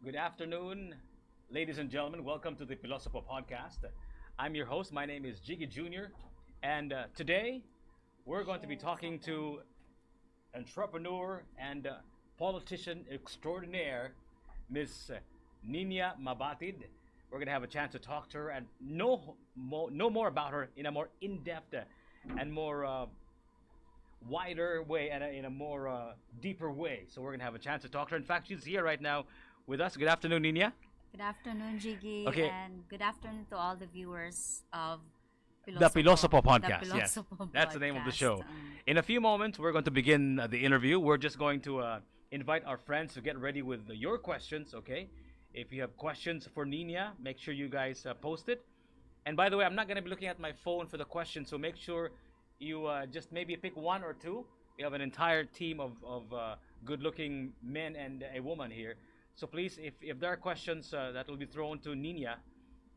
Good afternoon, ladies and gentlemen. Welcome to the Pilosopo podcast. I'm your host. My name is Jiggy Jr. And today we're going to be talking to entrepreneur and politician extraordinaire, Miss Niña Mabatid. We're going to have a chance to talk to her and know more about her in a more in-depth and more wider way and in a more deeper way. So we're going to have a chance to talk to her. In fact, she's here right now with us. Good afternoon, Niña. Good afternoon, Jiggy, Okay, and good afternoon to all the viewers of the Pilosopo, Pilosopo the podcast. Yes, Pilosopo that's the name of the podcast. show. In a few moments, we're going to begin the interview. We're just going to invite our friends to get ready with your questions. Okay, if you have questions for Nina, make sure you guys post it. And by the way, I'm not going to be looking at my phone for the questions, so make sure you just maybe pick one or two. We have an entire team of good-looking men and a woman here. So please, if there are questions that will be thrown to Nina,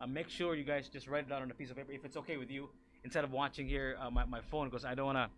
make sure you guys just write it down on a piece of paper if it's okay with you, instead of watching here my phone, because I don't want to.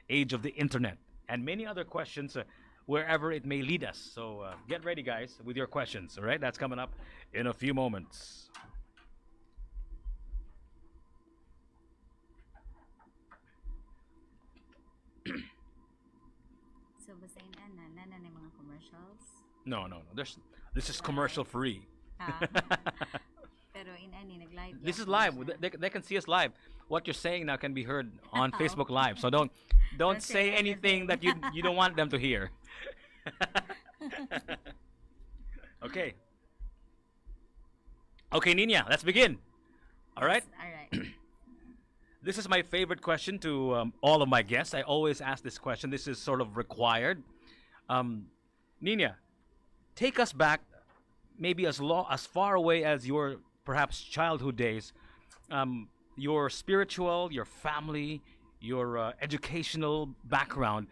Age of the internet, and many other questions wherever it may lead us. So get ready, guys, with your questions. All right, that's coming up in a few moments. So, basahin na ng mga commercials. No, no, no. This is commercial Live. free. Ah. Pero in any, nag-live This is ako live. siya. They can see us live. What you're saying now can be heard on Oh. Facebook Live. So don't Don't say say anything that anything. you don't want them to hear. Okay. Okay, Nina, let's begin. All right. Yes, all right. This is my favorite question to all of my guests. I always ask this question. This is sort of required. Um, Nina, take us back, maybe as far away as your perhaps childhood days. Your spiritual, your family, your educational background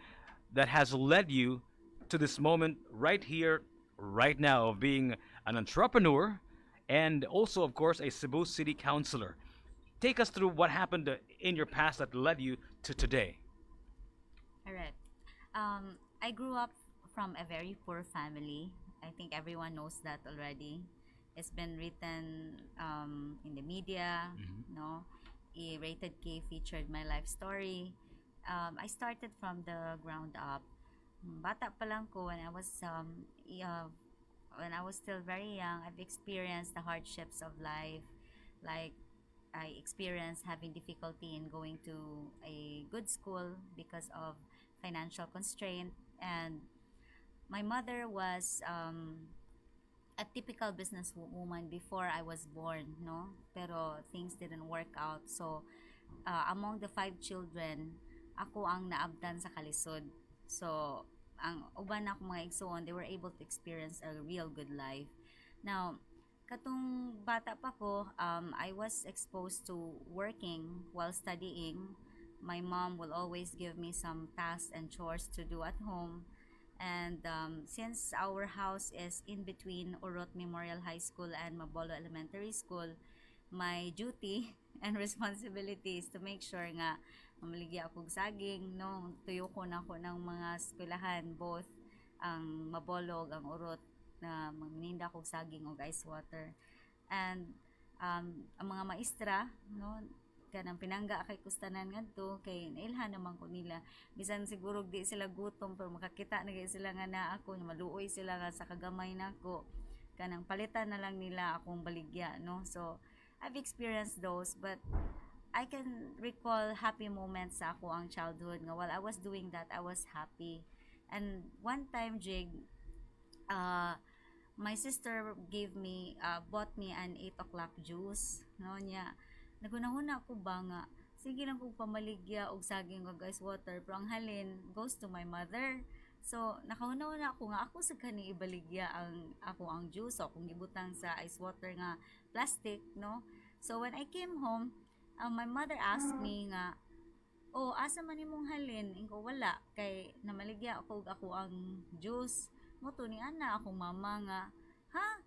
that has led you to this moment right here, right now, of being an entrepreneur and also, of course, a Cebu City Councillor. Take us through what happened in your past that led you to today. All right. I grew up from a very poor family. I think everyone knows that already. It's been written in the media, no? Rated K featured my life story. I started from the ground up. Bata pa lang ko when I was still very young. I've experienced the hardships of life, like I experienced having difficulty in going to a good school because of financial constraint. And my mother was a typical businesswoman before I was born, no? Pero things didn't work out. So, among the five children, ako ang naabdan sa kalisod. So, ang uban ako mga igsoon, they were able to experience a real good life. Now, katong bata pa ko, I was exposed to working while studying. My mom will always give me some tasks and chores to do at home. And since our house is in between Urot Memorial High School and Mabolo Elementary School, my duty and responsibilities to make sure nga mamaligya akong saging, no, tuyo ko na ko ng mga eskwelahan, both ang mabolog, ang urot, na magninda kong saging o ice water. And ang mga maestra, no, kanang pinangga kay kustanan ngadto kay nailhan naman ko nila, bisan siguro di sila gutom pero makakita na sila nga na ako, maluoy sila nga sa kagamay nako, kanang palitan na lang nila akong baligya, no. So I've experienced those, but I can recall happy moments sa ako ang childhood nga while I was doing that I was happy. And one time, Jig, my sister bought me an 8 o'clock juice, no, niya nagunahuna ko ba nga sige lang kong pamaligya og saging og ice water, pero ang halin goes to my mother. So nakahuna-una ako nga ako sa kani ibaligya ang juice o akong gibutang sa ice water nga plastic, no. So when I came home, my mother asked me nga, oh, asa man imong halin? Ingko wala kay namaligya ako ang juice mo to ni ana akong mama nga, ha,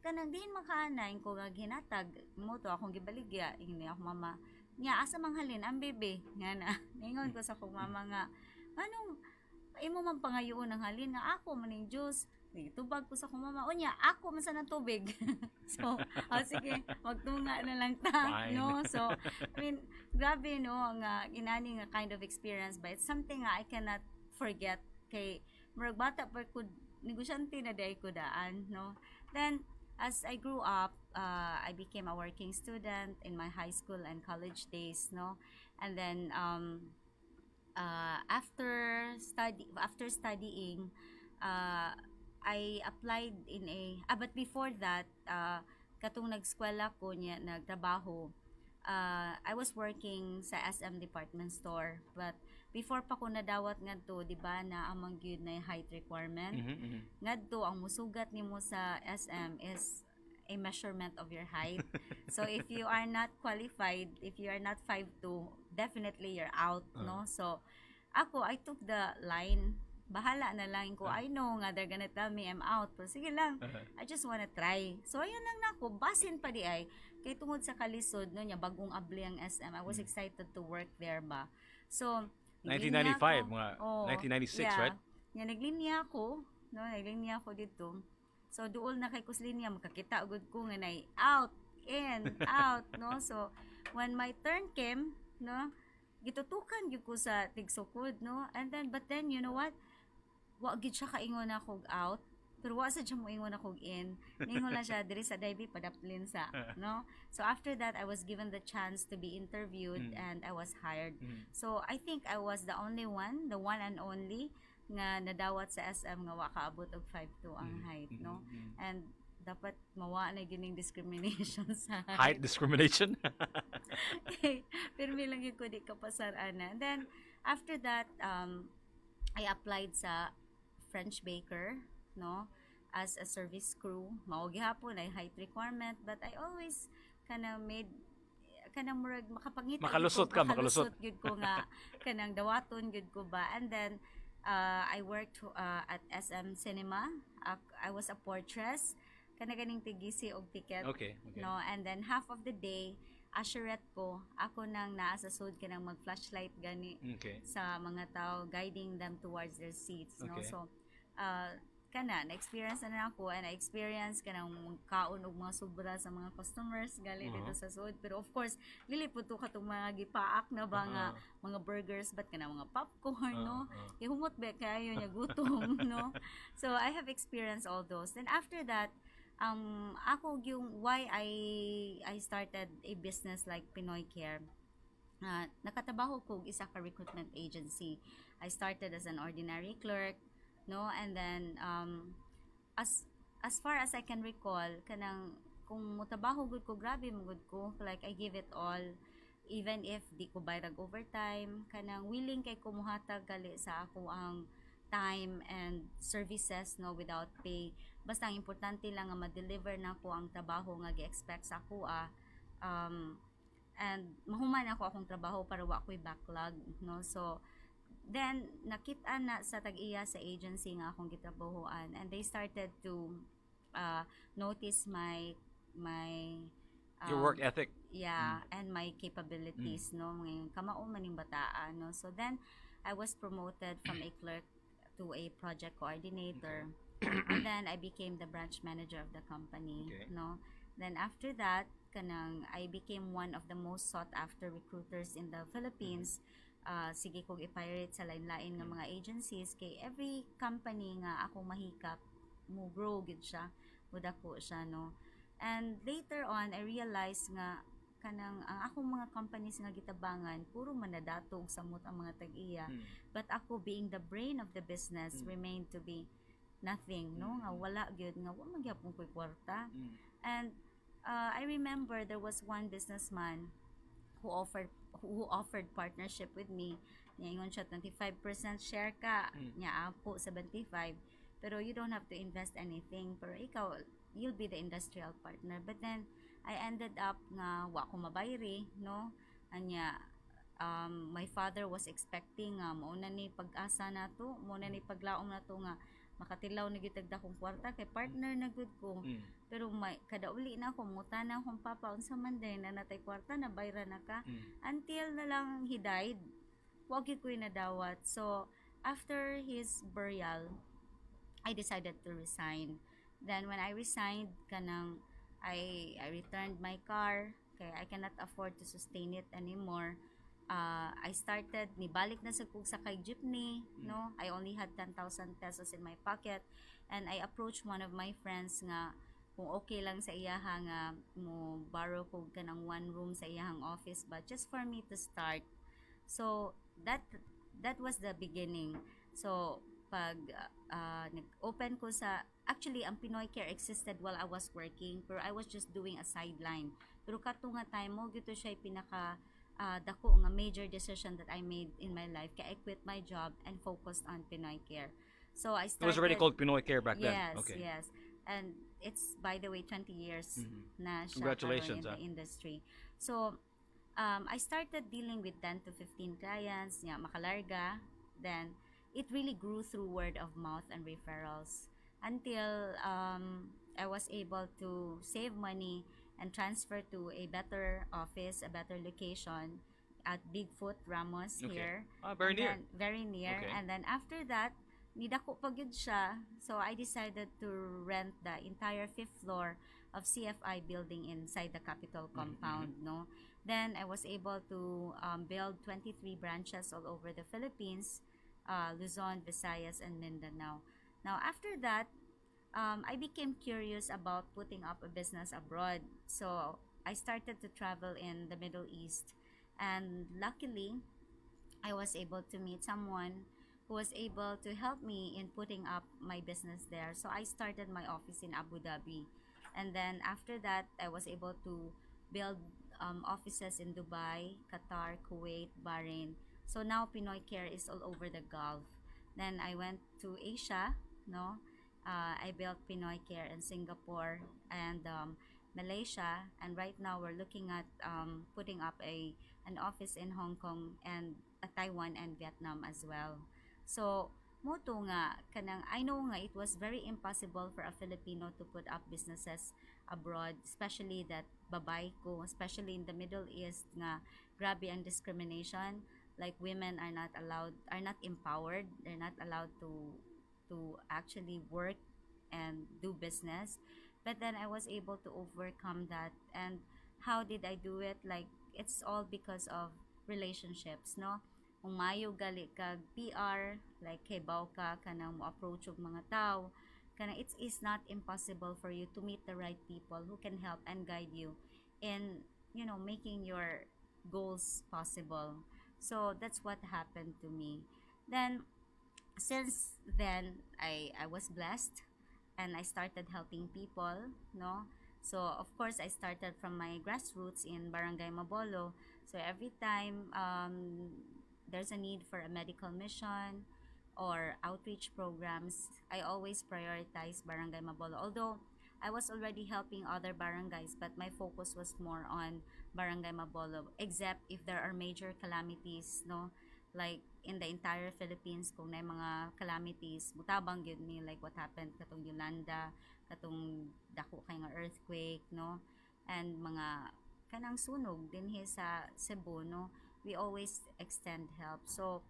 kanang diin makaana ingko nga ginatag mo to akong gibaligya ingni ako mama nya, asa mang halin ang bebe nga na. Ningon ko sa akong mama nga, anong imo man pangayoon ang halin nga ako maning juice. Tubag ko sa akong mama, o nya ako man sa ng tubig. So sige, magtunga na lang ta. Fine. No, so I mean grabe, no, nga inani nga kind of experience, but it's something nga I cannot forget kay murag bata pa ko negosyante na day ko daan, no. Then as I grew up, I became a working student in my high school and college days, no. And then after studying, I applied in but before that, katong nag-eskwela ko niya, nagtrabaho, I was working sa SM department store, but before pa ko nadawat ngadto, di ba, na amang gyud na height requirement. Ngadto ang musugat nimo sa SM is a measurement of your height. So if you are not qualified, if you are not 5'2", definitely you're out, no. So ako, I took the line, bahala na lang ko, I know nga they're gonna tell me I'm out, pero sige lang, I just wanna try. So ayun lang nako, basin pa di ay kay tungod sa kalisod, no, nya bagong abli ang SM, I was excited to work there ba. So 1995, mga 1996, yeah, right? Nya naglinya ako, no, naglinya ako dito. So duol na kay kuslinya, makakita ugod ko nga nay out, in, out, no. So when my turn came, no, gitutukan gyud ko sa tigsukod, no. And then but then you know what? Wa gid siya kaingon ako out, pero wa sa siya mo ingon ako in. Ningon lang siya diri sa Davie padaplin sa, no. So after that I was given the chance to be interviewed and I was hired. So I think I was the only one, the one and only nga nadawat sa SM nga wa kaabot og 5'2" ang height, no. And dapat mawa na gining discrimination sa height discrimination. Okay, pero lang yun ko di kapasar ana. And then after that, I applied sa French baker, no, as a service crew. Mao gihapon ay height requirement, but I always made murag makapangita, makalusot gyud ko nga kanang dawaton gyud ko ba. And then I worked at SM Cinema. I was a portress, ganing tigisi og ticket, okay. No. And then half of the day usherette ko, ako nang naa sa sud kanang mag-flashlight gani sa mga tao, guiding them towards their seats, no. So na-experience na ako, and I-experience kanang kaon og mga sobra sa mga customers gali dito sa sud. Pero of course lilipod to katong mga gipaak na ba nga mga burgers, but kanang mga popcorn, no. Ihumot ba kayo nya gutom, no. So I have experienced all those. Then after that, ako yung why I started a business like Pinoy Care. Nakatrabaho ko isa ka recruitment agency. I started as an ordinary clerk, no, and then as far as I can recall, kanang kung mutabaho gud ko, grabe mo gud ko, like I give it all, even if di ko bayrag overtime, kanang willing kay kumuhatag gali sa ako ang time and services, no, without pay. Basta ang importante lang nga ma-deliver na ko ang trabaho nga gi-expect sa ako, and mahuman ako akong trabaho para wa ko'y backlog, no. So then nakita na sa tag-iya sa agency nga akong gitrabahoan, and they started to notice my Your work ethic. yeah, and my capabilities, no, ngayon kamao man ning bataan, no. So then I was promoted from a clerk to a project coordinator. And then I became the branch manager of the company, Okay. no. Then after that, kanang I became one of the most sought after recruiters in the Philippines. Sige kog i-pirate sa lain-lain nga mga agencies kay every company nga ako mahikap mo grow gid siya, mudako siya, no. And later on I realized nga kanang ang akong mga companies nga gitabangan puro manadatog samot ang mga tag-iya, but ako being the brain of the business remained to be nothing, no, nga wala gyud nga wa man gyapon ko'y kwarta. And I remember there was one businessman who offered partnership with me. Niya ingon siya 25% share ka, niya apo 75, pero you don't have to invest anything, pero ikaw you'll be the industrial partner. But then I ended up nga wa ko mabayri, no, anya my father was expecting nga mo na ni pag-asa nato, mo na ni paglaom nato nga makatilaw na gyud tagda kong kwarta kay partner na gud ko. Pero may kada uli na ako mutana akong papa unsa man day na natay kwarta na bayra na ka, until na lang he died wa gyud ko'y nadawat. So after his burial I decided to resign. Then when I resigned kanang I returned my car kay I cannot afford to sustain it anymore. I started nibalik na sa kog sakay jeepney, no. I only had 10,000 pesos in my pocket, and I approached one of my friends nga kung okay lang sa iyaha nga mo borrow ko kanang one room sa iyahang office but just for me to start. So that was the beginning. So pag nag-open ko sa actually ang Pinoy Care existed while I was working, pero I was just doing a sideline. Pero kato nga time mo gito siya pinaka dako nga major decision that I made in my life kaya I quit my job and focused on Pinoy Care. So I started. It was already called Pinoy Care back then. Yes, Okay. yes. And it's by the way 20 years na siya Congratulations, karon in the industry. So I started dealing with 10 to 15 clients, yeah, makalarga. Then it really grew through word of mouth and referrals until I was able to save money and transfer to a better office, a better location at Bigfoot Ramos here. Very And near. then, very near. Okay. And then after that, nidako pa gyud siya. So I decided to rent the entire 5th floor of CFI building inside the Capitol compound, no. Then I was able to build 23 branches all over the Philippines, Luzon, Visayas, and Mindanao. Now after that, I became curious about putting up a business abroad. So I started to travel in the Middle East. And luckily, I was able to meet someone who was able to help me in putting up my business there. So I started my office in Abu Dhabi. And then after that, I was able to build offices in Dubai, Qatar, Kuwait, Bahrain. So now Pinoy Care is all over the Gulf. Then I went to Asia, no. I built Pinoy Care in Singapore and Malaysia, and right now we're looking at putting up an office in Hong Kong and Taiwan and Vietnam as well. So moto nga kanang I know nga it was very impossible for a Filipino to put up businesses abroad, especially that babay ko, especially in the Middle East nga grabe ang discrimination. Like women are not allowed, are not empowered, they're not allowed to actually work and do business. But then I was able to overcome that. And how did I do it? Like it's all because of relationships, no. Kung mayo gali kag PR, like hibaw ka kanang mo approach og mga tao, kana it is not impossible for you to meet the right people who can help and guide you in, you know, making your goals possible. So that's what happened to me. Then since then I was blessed and I started helping people, no. So of course I started from my grassroots in Barangay Mabolo. So every time there's a need for a medical mission or outreach programs, I always prioritize Barangay Mabolo. Although I was already helping other barangays, but my focus was more on Barangay Mabolo, except if there are major calamities, no, like in the entire Philippines, kung may mga calamities, mutabang yun ni, like what happened katong Yolanda, katong dako kay nga earthquake, no, and mga kanang sunog din sa Cebu, no, we always extend help. So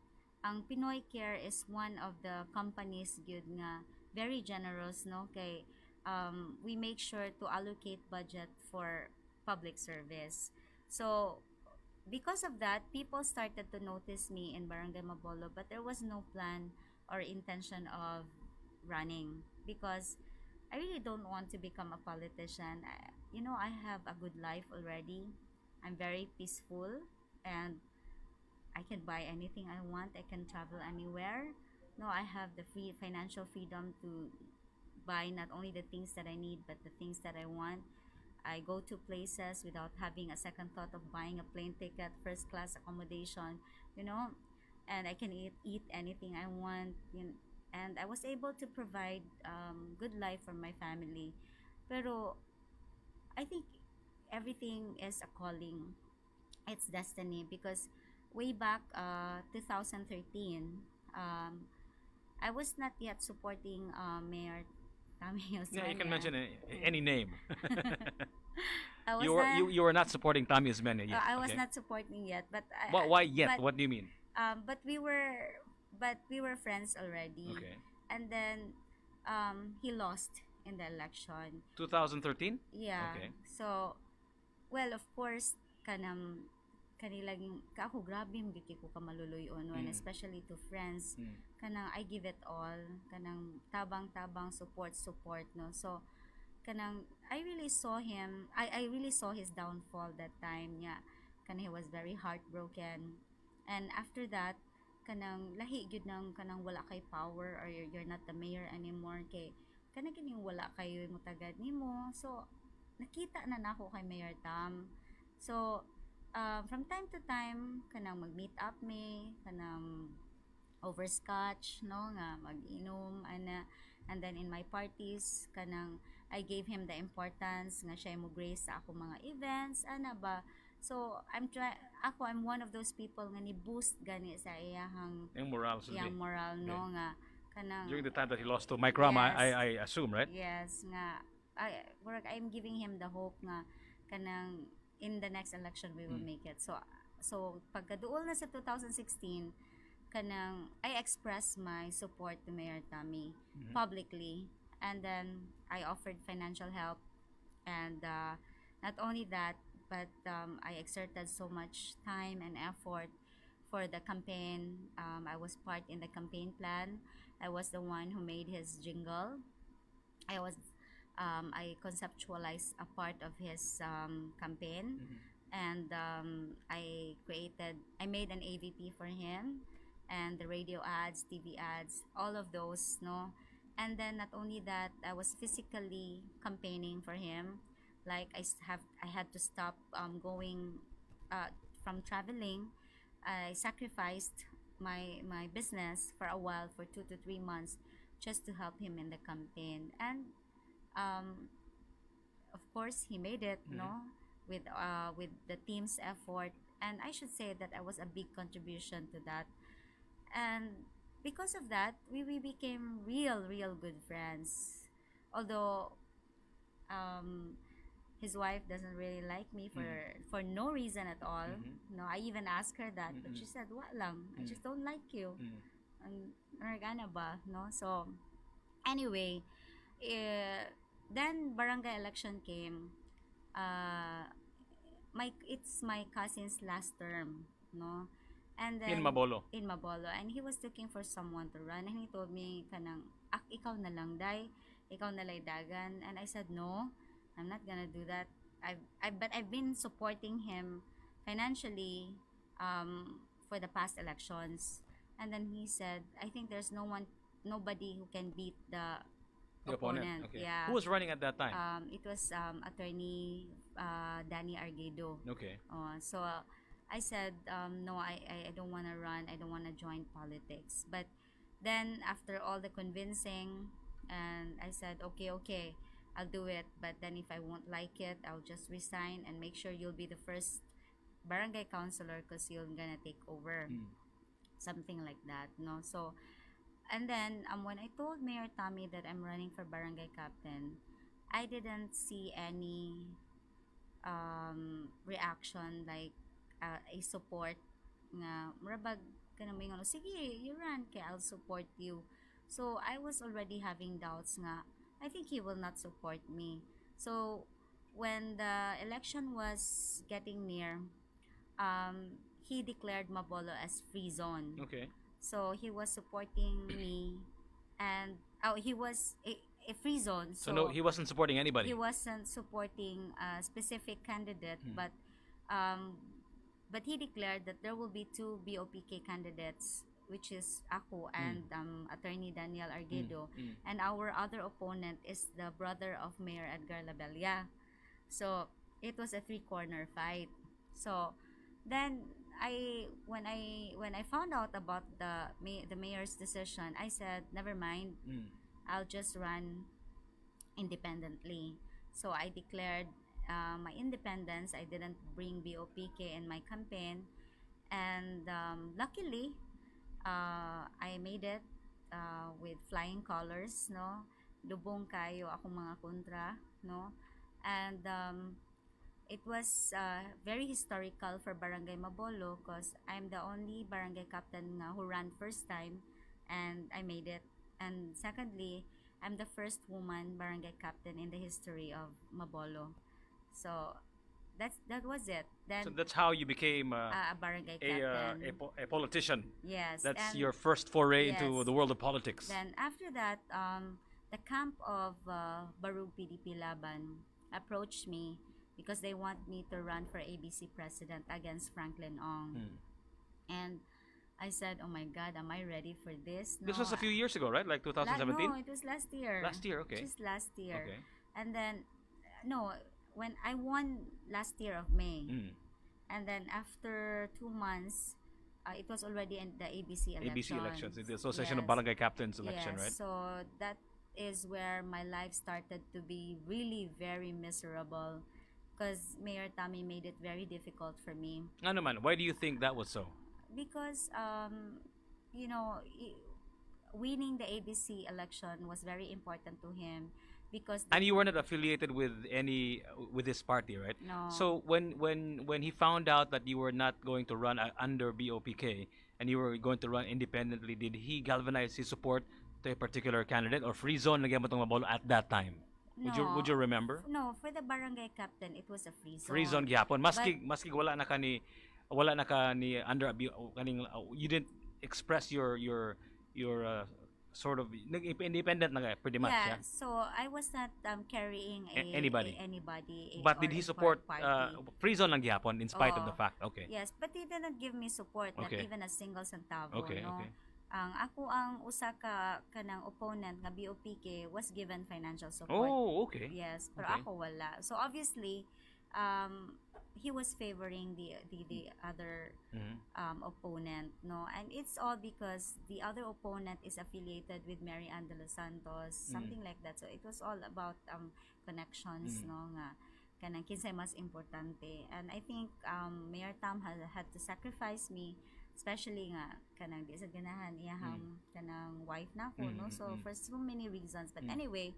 ang Pinoy Care is one of the companies gyud nga very generous, no, kay we make sure to allocate budget for public service. So because of that, people started to notice me in Barangay Mabolo, but there was no plan or intention of running because I really don't want to become a politician. I have a good life already. I'm very peaceful and I can buy anything I want. I can travel anywhere. No, I have the free financial freedom to buy not only the things that I need but the things that I want. I go to places without having a second thought of buying a plane ticket, first class accommodation, you know, and I can eat anything I want. And I was able to provide good life for my family. Pero I think everything is a calling. It's destiny because way back 2013, um, I was not yet supporting Mayor Tammy Yeah, you can Osmeña. mention any name. I was You were not supporting Tommy Osmeña yet. I was okay? not supporting yet, but Why yet? But What do you mean? but we were friends already, Okay. and then he lost in the election. 2013. Yeah. Okay. So, well, of course, kanilang ako grabe mgiti ko ka maluluyon when especially to friends kanang I give it all kanang tabang support no. So kanang I really saw him, I really saw his downfall that time niya. Kanang he was very heartbroken, and after that kanang lahi gyud nang kanang wala kay power or you're not the mayor anymore kay kanang kining wala kayo mutagad nimo. So nakita na nako kay Mayor Tam. So from time to time kanang mag-meet up me kanang over scotch no nga mag-inom ana, and then in my parties kanang I gave him the importance nga siya mo grace sa ako mga events ana ba. So I'm one of those people nga ni boost gani sa iyahang Yung moral. iyang moral no Okay. nga kanang During the time that he lost to Mike Rama, Yes. I assume, right? yes nga I'm giving him the hope nga kanang in the next election we will make it. So pagkaduol na sa 2016 kanang I expressed my support to Mayor Tammy publicly, and then I offered financial help, and not only that but I exerted so much time and effort for the campaign. I was part in the campaign plan. I was the one who made his jingle. I conceptualized a part of his campaign, and I made an AVP for him, and the radio ads, TV ads, all of those, no. And then not only that, I was physically campaigning for him. Like I had to stop going from traveling. I sacrificed my business for a while, for 2 to 3 months, just to help him in the campaign. And of course he made it, no, with the team's effort, and I should say that I was a big contribution to that. And because of that, we became real good friends, although his wife doesn't really like me for no reason at all. No, I even asked her that, but she said, "Wa lang, I just don't like you." And naragana ba, no? So anyway, then barangay election came. It's my cousin's last term, no, and then In Mabolo. and he was looking for someone to run, and he told me kanang ikaw na lang day, ikaw na lay dagan, and I said no, I'm not gonna do that. I've been supporting him financially for the past elections, and then he said, I think there's nobody who can beat the opponent. Okay. Yeah. Who was running at that time? It was attorney Danny Arguedo. Okay. So I said, no, I don't want to run. I don't want to join politics. But then after all the convincing, and I said, okay, I'll do it. But then if I won't like it, I'll just resign and make sure you'll be the first barangay councillor because you're gonna take over. Something like that, no? So, and then when I told Mayor Tommy that I'm running for barangay captain, I didn't see any reaction, like a support nga murabag kanang may ano, sige you run kay I'll support you. So I was already having doubts nga I think he will not support me. So when the election was getting near, he declared Mabolo as free zone. Okay. So he was supporting me, and he was a free zone. So no, he wasn't supporting anybody. He wasn't supporting a specific candidate, Hmm. um, but he declared that there will be two BOPK candidates, which is ako and Attorney Daniel Arguedo, and our other opponent is the brother of Mayor Edgar Labella. So it was a three-corner fight. So then when I found out about the mayor's decision, I said never mind, I'll just run independently. So I declared my independence. I didn't bring BOPK in my campaign, and luckily, I made it with flying colors, no. Lubong kayo akong mga kontra, no, and it was very historical for Barangay Mabolo because I'm the only barangay captain who ran first time, and I made it. And secondly, I'm the first woman barangay captain in the history of Mabolo. So that was it. Then So that's how you became a barangay captain. a politician. Yes. That's and your first foray into yes. the world of politics. Then after that, the camp of Barug PDP Laban approached me because they want me to run for ABC president against Franklin Ong. And I said, oh my God, am I ready for this? No, This was a few years ago, right? Like 2017? No, it was last year. Last year, okay. Just last year. Okay. And then, no, when I won last year of May, and then after 2 months, it was already in the ABC elections. ABC elections, the Association of Yes. Barangay Captains election, Yes, right? so that is where my life started to be really very miserable because Mayor Tami made it very difficult for me. Ano man, why do you think that was so? Because you know, winning the ABC election was very important to him because And you were not affiliated with with this party, right? No. So when he found out that you were not going to run under BOPK and you were going to run independently, did he galvanize his support to a particular candidate or free zone na gamot ng Mabolo at that time? Would you remember? No, for the barangay captain, it was a free zone. Free zone gihapon. Maski wala na ka ni under kaning you didn't express your sort of independent na pretty much. Yeah, Yeah. so I was not carrying Anybody. anybody. But did he support party. free zone lang gihapon in spite of the fact? Okay. Yes, but he didn't give me support, not Okay. even a single centavo. Okay, No? okay. Ang usa ka kanang opponent nga BOPK was given financial support. Oh, okay. Yes, pero Okay. ako wala. So obviously, he was favoring the other opponent, no, and it's all because the other opponent is affiliated with Mary Ann de los Santos, something like that. So it was all about connections, no, nga kanang kinsay mas importante. And I think Mayor Tam had to sacrifice me, especially nga kanang di sa ganahan iyahang kanang wife na ko, no, so for so many reasons. But anyway,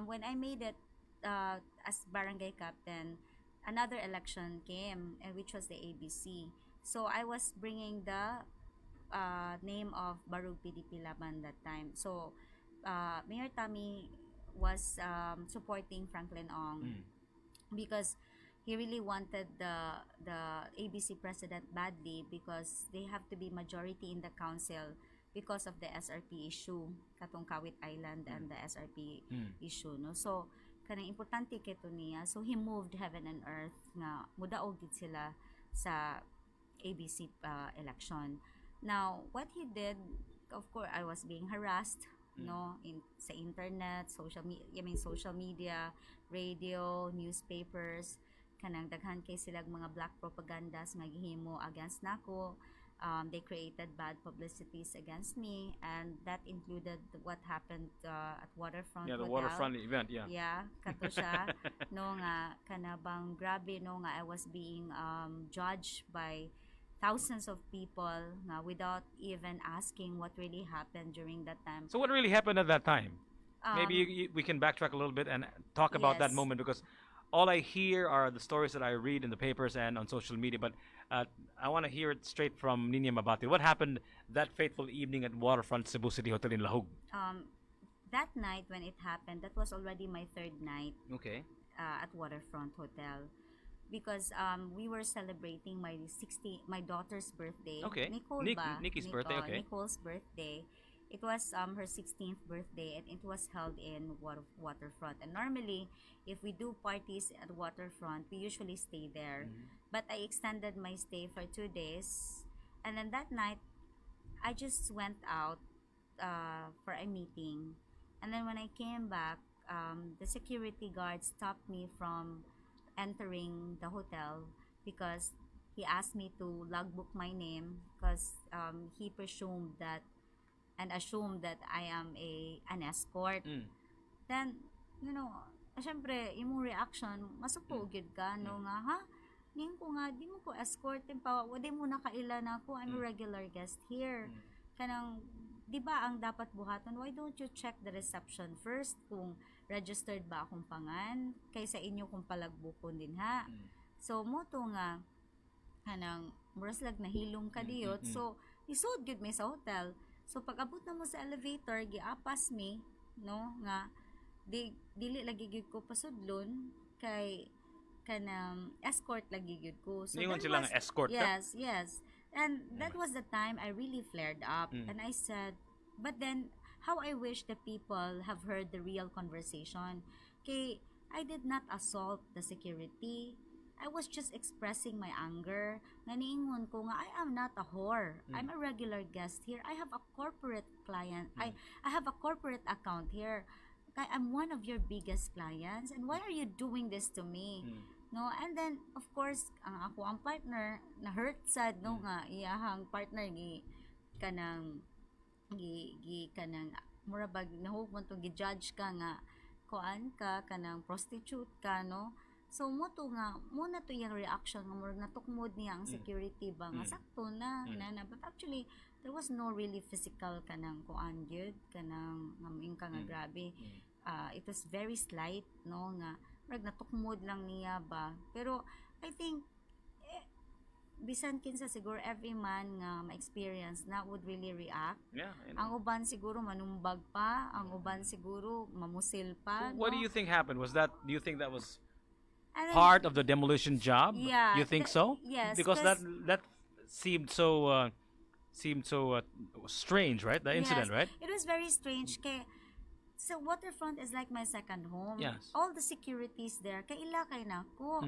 when I made it as barangay captain, another election came, which was the ABC. So I was bringing the name of Barug PDP Laban that time. So Mayor Tami was supporting Franklin Ong because he really wanted the ABC president badly because they have to be majority in the council because of the SRP issue, katong Kawit Island and the SRP issue, no. So kanang importante kito niya, so he moved heaven and earth nga mudaog gid sila sa ABC election. Now what he did, of course I was being harassed, no, sa internet, social media, radio, newspapers, kanang daghan kay silang mga black propagandas nga gihimo against nako. They created bad publicities against me, and that included what happened at Waterfront. Yeah, the Hotel. Waterfront event, yeah. Yeah, kato siya. No nga, kanabang grabe, no nga, I was being judged by thousands of people nga without even asking what really happened during that time. So what really happened at that time? Maybe we can backtrack a little bit and talk about that Yes. moment because all I hear are the stories that I read in the papers and on social media. But I want to hear it straight from Niña Mabatid. What happened that fateful evening at Waterfront Cebu City Hotel in Lahug? That night when it happened, that was already my third night Okay. at Waterfront Hotel, because we were celebrating my daughter's birthday. Okay. Nicole Nikki's birthday. Okay. Nicole's birthday. It was her 16th birthday, and it was held in Waterfront. And normally, if we do parties at Waterfront, we usually stay there. But I extended my stay for 2 days, and then that night, I just went out for a meeting, and then when I came back, the security guard stopped me from entering the hotel because he asked me to logbook my name, because he presumed that and assumed that I am an escort. Then, syempre, imong reaction, masuko gyud ka, no nga, ha? Ning ko nga, di mo ko escort, pa, wadi mo na kailan ako, I'm a regular guest here. Kanang, di ba ang dapat buhaton, why don't you check the reception first kung registered ba akong pangan, kaysa inyo kung palagbukon din, ha? So, mo to nga, kanang, muras lag nahilom ka diyot, so, isod gyud may sa hotel. So pag abot na mo sa elevator, giapas mi, no, nga dili lagi gyud ko pasudlon kay kanang escort lagi gyud ko. So Ningon sila nga escort ka? Yes. And that was the time I really flared up, and I said, but then how I wish the people have heard the real conversation. Kay I did not assault the security. I was just expressing my anger. Naniingon ko nga, I am not a whore. I'm a regular guest here. I have a corporate client. I have a corporate account here. I'm one of your biggest clients. And why are you doing this to me? No, and then, of course, ang partner, na-hurt sad, no, nga, iyahang partner, kanang, murabag, nahugman to, gi-judge ka nga, kuan ka, kanang prostitute ka, no? So mo to nga muna to yung reaction nga murag natukmod niya ang security ba nga sakto na but actually there was no really physical kanang kuan gyud kanang ngaming ka nga grabe. It was very slight, no, nga murag natukmod lang niya ba, pero I think bisan kinsa siguro every man nga ma-experience na would really react. Ang uban siguro manumbag pa, ang uban siguro mamusil pa. So, what do you think happened? Do you think that was part of the demolition job? Yeah, you think so? Yes, because that seemed so strange, right? The incident, right? It was very strange. So Waterfront is like my second home. Yes. All the securities there, kaila kay nako.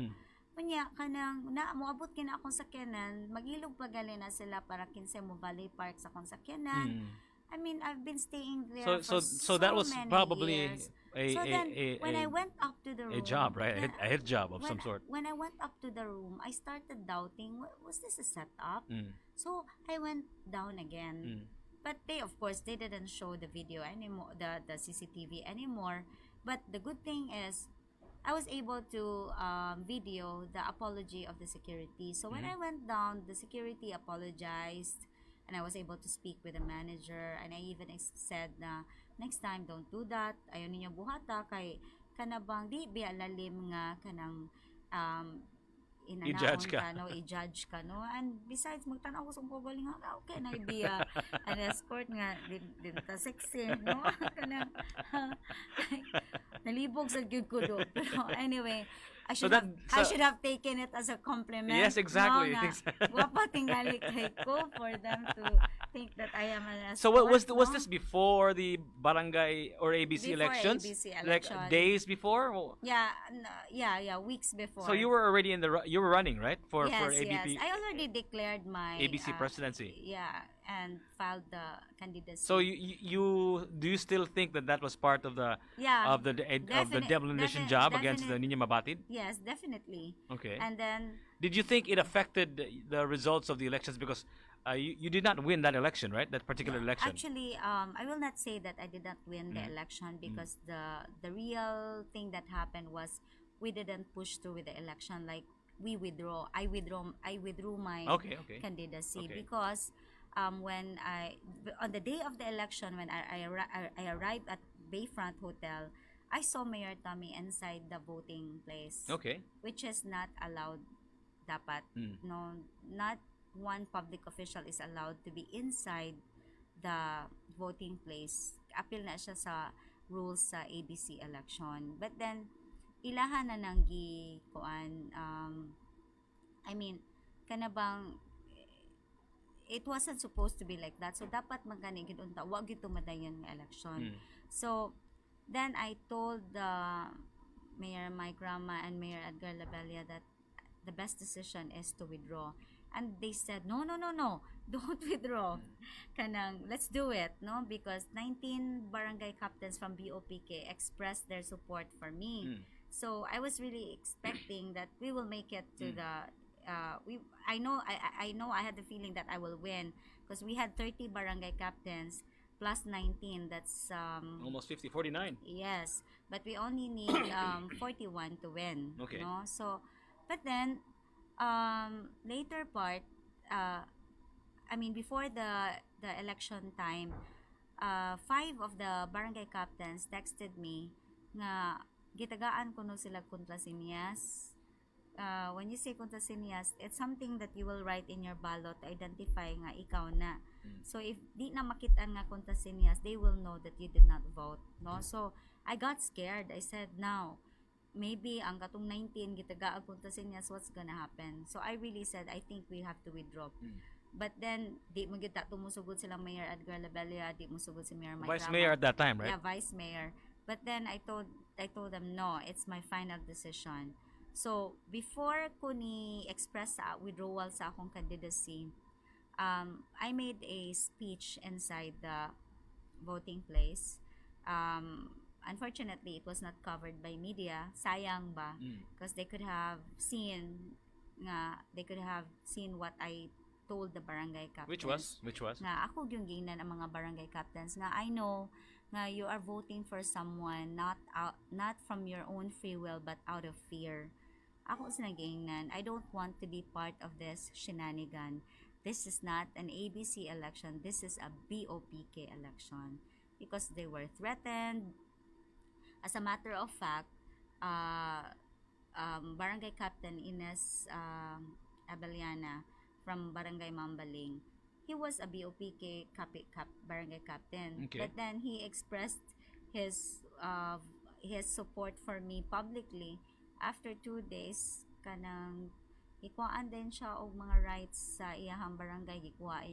Kunya kanang moabot kina akong sakyanan, magilog pa gali na sila para kinsa mo Valley Park sa akong sakyanan. I mean, I've been staying there so that was many probably years. When I went up to the room, a job, right? A hit job of some sort. When I went up to the room, I started doubting, was this a setup? So I went down again. But of course, they didn't show the video anymore, the CCTV anymore. But the good thing is, I was able to video the apology of the security. So when I went down, the security apologized. And I was able to speak with the manager, and I even said na next time don't do that, ayaw ninyo buhata kay kanabang di biya lalim nga kanang i-judge ka. I-judge ka, no? And besides, magtanaw ko sa pagaling nga, okay na ibiya an escort nga din ta sexy, no? Kanang nalibog sa gyud ko do. Pero anyway, I should have taken it as a compliment. Yes, exactly. No, wapa tingali kay ko for them to think that I am an escort. So was this before the barangay or ABC Before elections? ABC Like election. days before? Yeah, weeks before. So you were already you were running, right? For yes, ABP. I already declared my ABC presidency. Yeah, and filed the candidacy. So you do you still think that was part of the demolition job against the Niña Mabatid? Yes, definitely. Okay. And then did you think it affected the results of the elections because you did not win that election, right? That particular election. Actually, I will not say that I did not win the election because the real thing that happened was we didn't push through with the election. Like I withdrew my candidacy because when on the day of the election when I arrived at Bayfront Hotel, I saw Mayor Tommy inside the voting place, Okay. which is not allowed. Dapat no, not one public official is allowed to be inside the voting place. Appeal na siya sa rules sa ABC election. But then ilahan na nang gi kuan I mean kanabang it wasn't supposed to be like that. So dapat magani gid unta wa gyud tumadayon nga election. So then I told Mayor Mike Rama and Mayor Edgar Labella that the best decision is to withdraw. And they said, no, don't withdraw. Kanang, let's do it, no? Because 19 barangay captains from BOPK expressed their support for me. So I was really expecting that we will make it to the I know I had the feeling that I will win because we had 30 barangay captains plus 19. That's Almost 50, 49. yes, but we only need 41 to win. Okay. No? So, but then later part, I mean before the election time, 5 of the barangay captains texted me nga gitagaan ko no sila kontra sinias. When you say kontra sinias, it's something that you will write in your ballot to identify nga ikaw na. So if di na makitaan nga kontra sinias, they will know that you did not vote, no? So I got scared. I said, now maybe ang katong 19 gitagaag kontra sinias, what's gonna happen? So I really said, I think we have to withdraw. But then di mo gid tumusugod silang Mayor Edgar Labella, di mo sugod si Mayor Mike Vice Rama. Mayor at that time, right? Yeah, Vice Mayor. But then I told them, no, it's my final decision. So before ko ni express sa withdrawal sa akong candidacy, I made a speech inside the voting place. Unfortunately, it was not covered by media. Sayang ba? Because they could have seen what I told the barangay captains. Which was? Nga ako yung gingnan ang mga barangay captains nga I know nga you are voting for someone not from your own free will but out of fear. Ako sinagingnan, I don't want to be part of this shenanigan. This is not an ABC election. This is a BOPK election because they were threatened. As a matter of fact, Barangay Captain Ines Abeliana from Barangay Mambaling, he was a BOPK barangay captain. Okay. But then he expressed his support for me publicly. After 2 days, kanang ikuhaan din siya og mga rights sa iyahang barangay, gikuha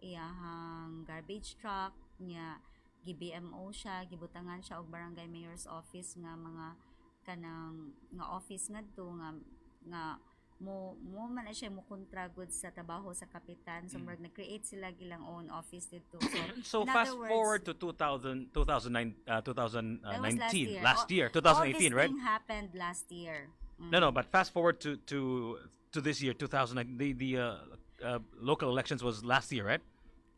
iyahang garbage truck niya, gi-BMO siya, gibutangan siya og barangay mayor's office nga mga kanang nga office ngadto nga mo man na siya mo kontra good sa trabaho sa kapitan, so nag-create sila ilang own office dito. So in fast other words, forward to 2019, that was last year, all 2018, this right? thing happened last year. No, but fast forward to this year, 2000. The local elections was last year, right?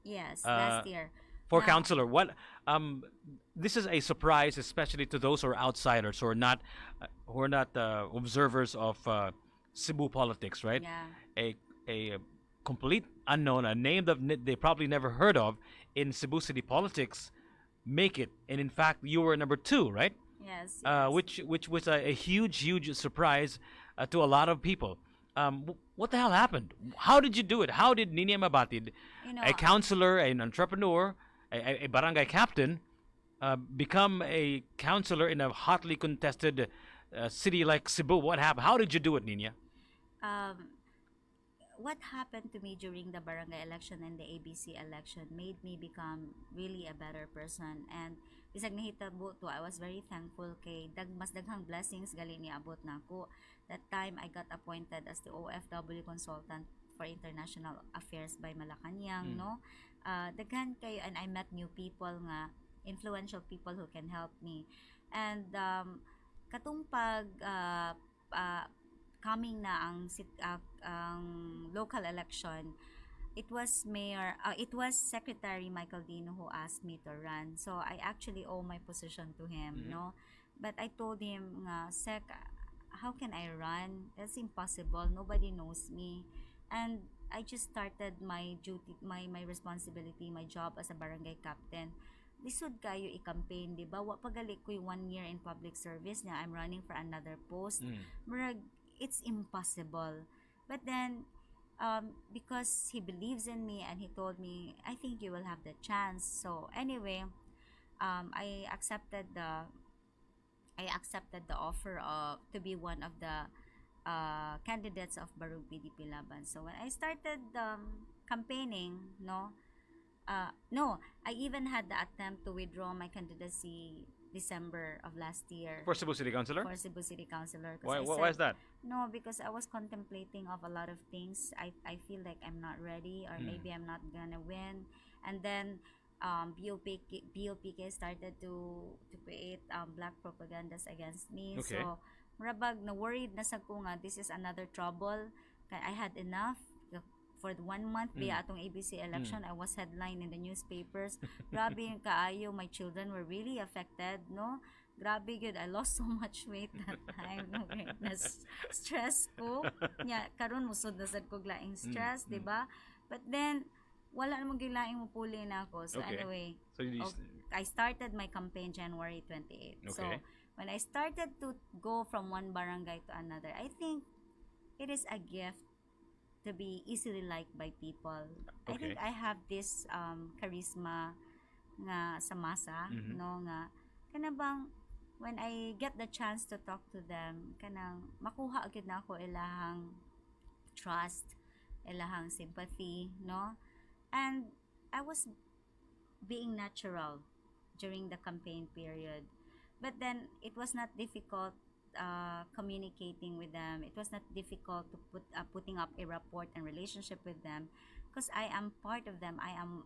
Yes, last year. For Now, councillor, what this is a surprise, especially to those who are outsiders, who are not observers of Cebu politics, right? Yeah. A complete unknown, a name that they probably never heard of in Cebu city politics, make it, and in fact, you were number 2, right? Yes. Which was a huge surprise to a lot of people. What the hell happened? How did you do it? How did Niña Mabatid, a councillor, an entrepreneur, a barangay captain, become a councillor in a hotly contested city like Cebu? What happened? How did you do it, Niña? What happened to me during the barangay election and the ABC election made me become really a better person. And bisag nahitabo to, I was very thankful kay mas daghang blessings gali ni abot nako. That time I got appointed as the OFW consultant for international affairs by Malacanang, no? Daghan kayo, and I met new people nga, influential people who can help me. And katong coming na ang local election, it was Secretary Michael Dino who asked me to run. So I actually owe my position to him, no? But I told him nga, Sec, how can I run? That's impossible. Nobody knows me. And I just started my duty, my responsibility, my job as a barangay captain. lisod kayo i-campaign, di ba? Wa pagali ko 1 year in public service na I'm running for another post. Murag, it's impossible. But then, because he believes in me and he told me, I think you will have the chance. So anyway, I accepted the offer of to be one of the candidates of Barug PDP Laban. So when I started campaigning, no, I even had the attempt to withdraw my candidacy December of last year For Cebu City Councilor? for Cebu City Councilor. 'Cause Why, I why said, is that? no, because I was contemplating of a lot of things. I feel like I'm not ready, or maybe I'm not gonna win. And then BOPK started to create black propagandas against me. Okay. So murabag na worried na sad ko nga this is another trouble. Kay I had enough. For the 1 month biya atong ABC election, I was headline in the newspapers. Grabe yung kaayo, my children were really affected, no? Grabe good, I lost so much weight that time, no? Stress ko. Nya karon musod na sad ko laing stress, di ba? But then wala namang gilaing mupuli na ako. So Okay. anyway, So you I started my campaign January 28. So Okay. when I started to go from one barangay to another, I think it is a gift to be easily liked by people. I Okay. think I have this charisma nga sa masa, no, nga kanabang when I get the chance to talk to them, kanang makuha agad na ako ilahang trust, ilahang sympathy, no? And I was being natural during the campaign period. But then it was not difficult communicating with them. It was not difficult to putting up a rapport and relationship with them because I am part of them. I am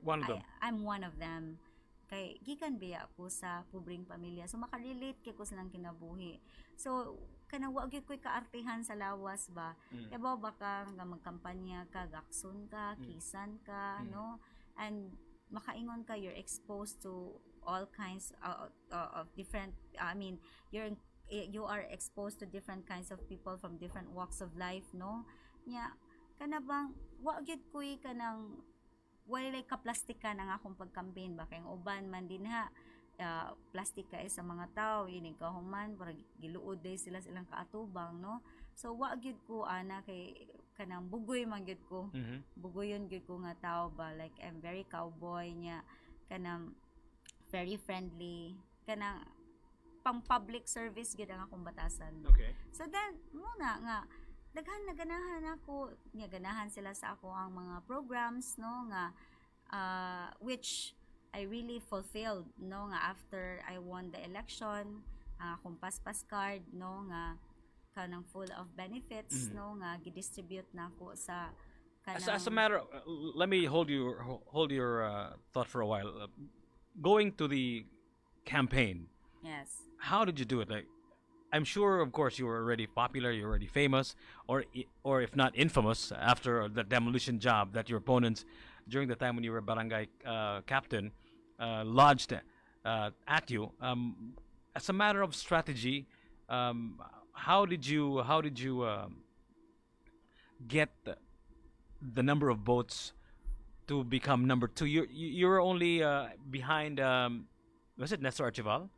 One of them. I'm one of them. Kay gikan biya ako sa pobreng pamilya. So makarelate kay ko silang kinabuhi. So kana wa gyud koy kaartihan sa lawas ba. Kaya ba baka nga magkampanya ka, gakson ka, kisan ka, no? And makaingon ka, you're exposed to all kinds of different you are exposed to different kinds of people from different walks of life, no? Nya kana bang wa gyud koy kanang walay kaplastikan ang akong pagcampaign ba kay uban man din ha plastic kay sa mga tao ini kahuman para giluod day silang kaatubang, no? So wa gyud ko ana kay kanang bugoy man gyud ko. Bugoyon gyud ko nga tao ba, like I'm very cowboy nya, kanang very friendly, kanang pang public service gid ang akong batasan. Okay. So then muna nga daghan na ganahan ako, nya ganahan sila sa ako ang mga programs, no, nga which I really fulfilled, no, nga after I won the election, akong paspas card, no, nga kanang full of benefits, no, nga gidistribute na ako sa kanang As a matter, let me hold your thought for a while. Going to the campaign, yes. how did you do it? Like, I'm sure, of course, you were already popular, you're already famous, or if not infamous, after the demolition job that your opponents, during the time when you were barangay captain, lodged at you. As a matter of strategy, how did you get the number of votes to become number two? You were only behind. Was it Nestor Archival?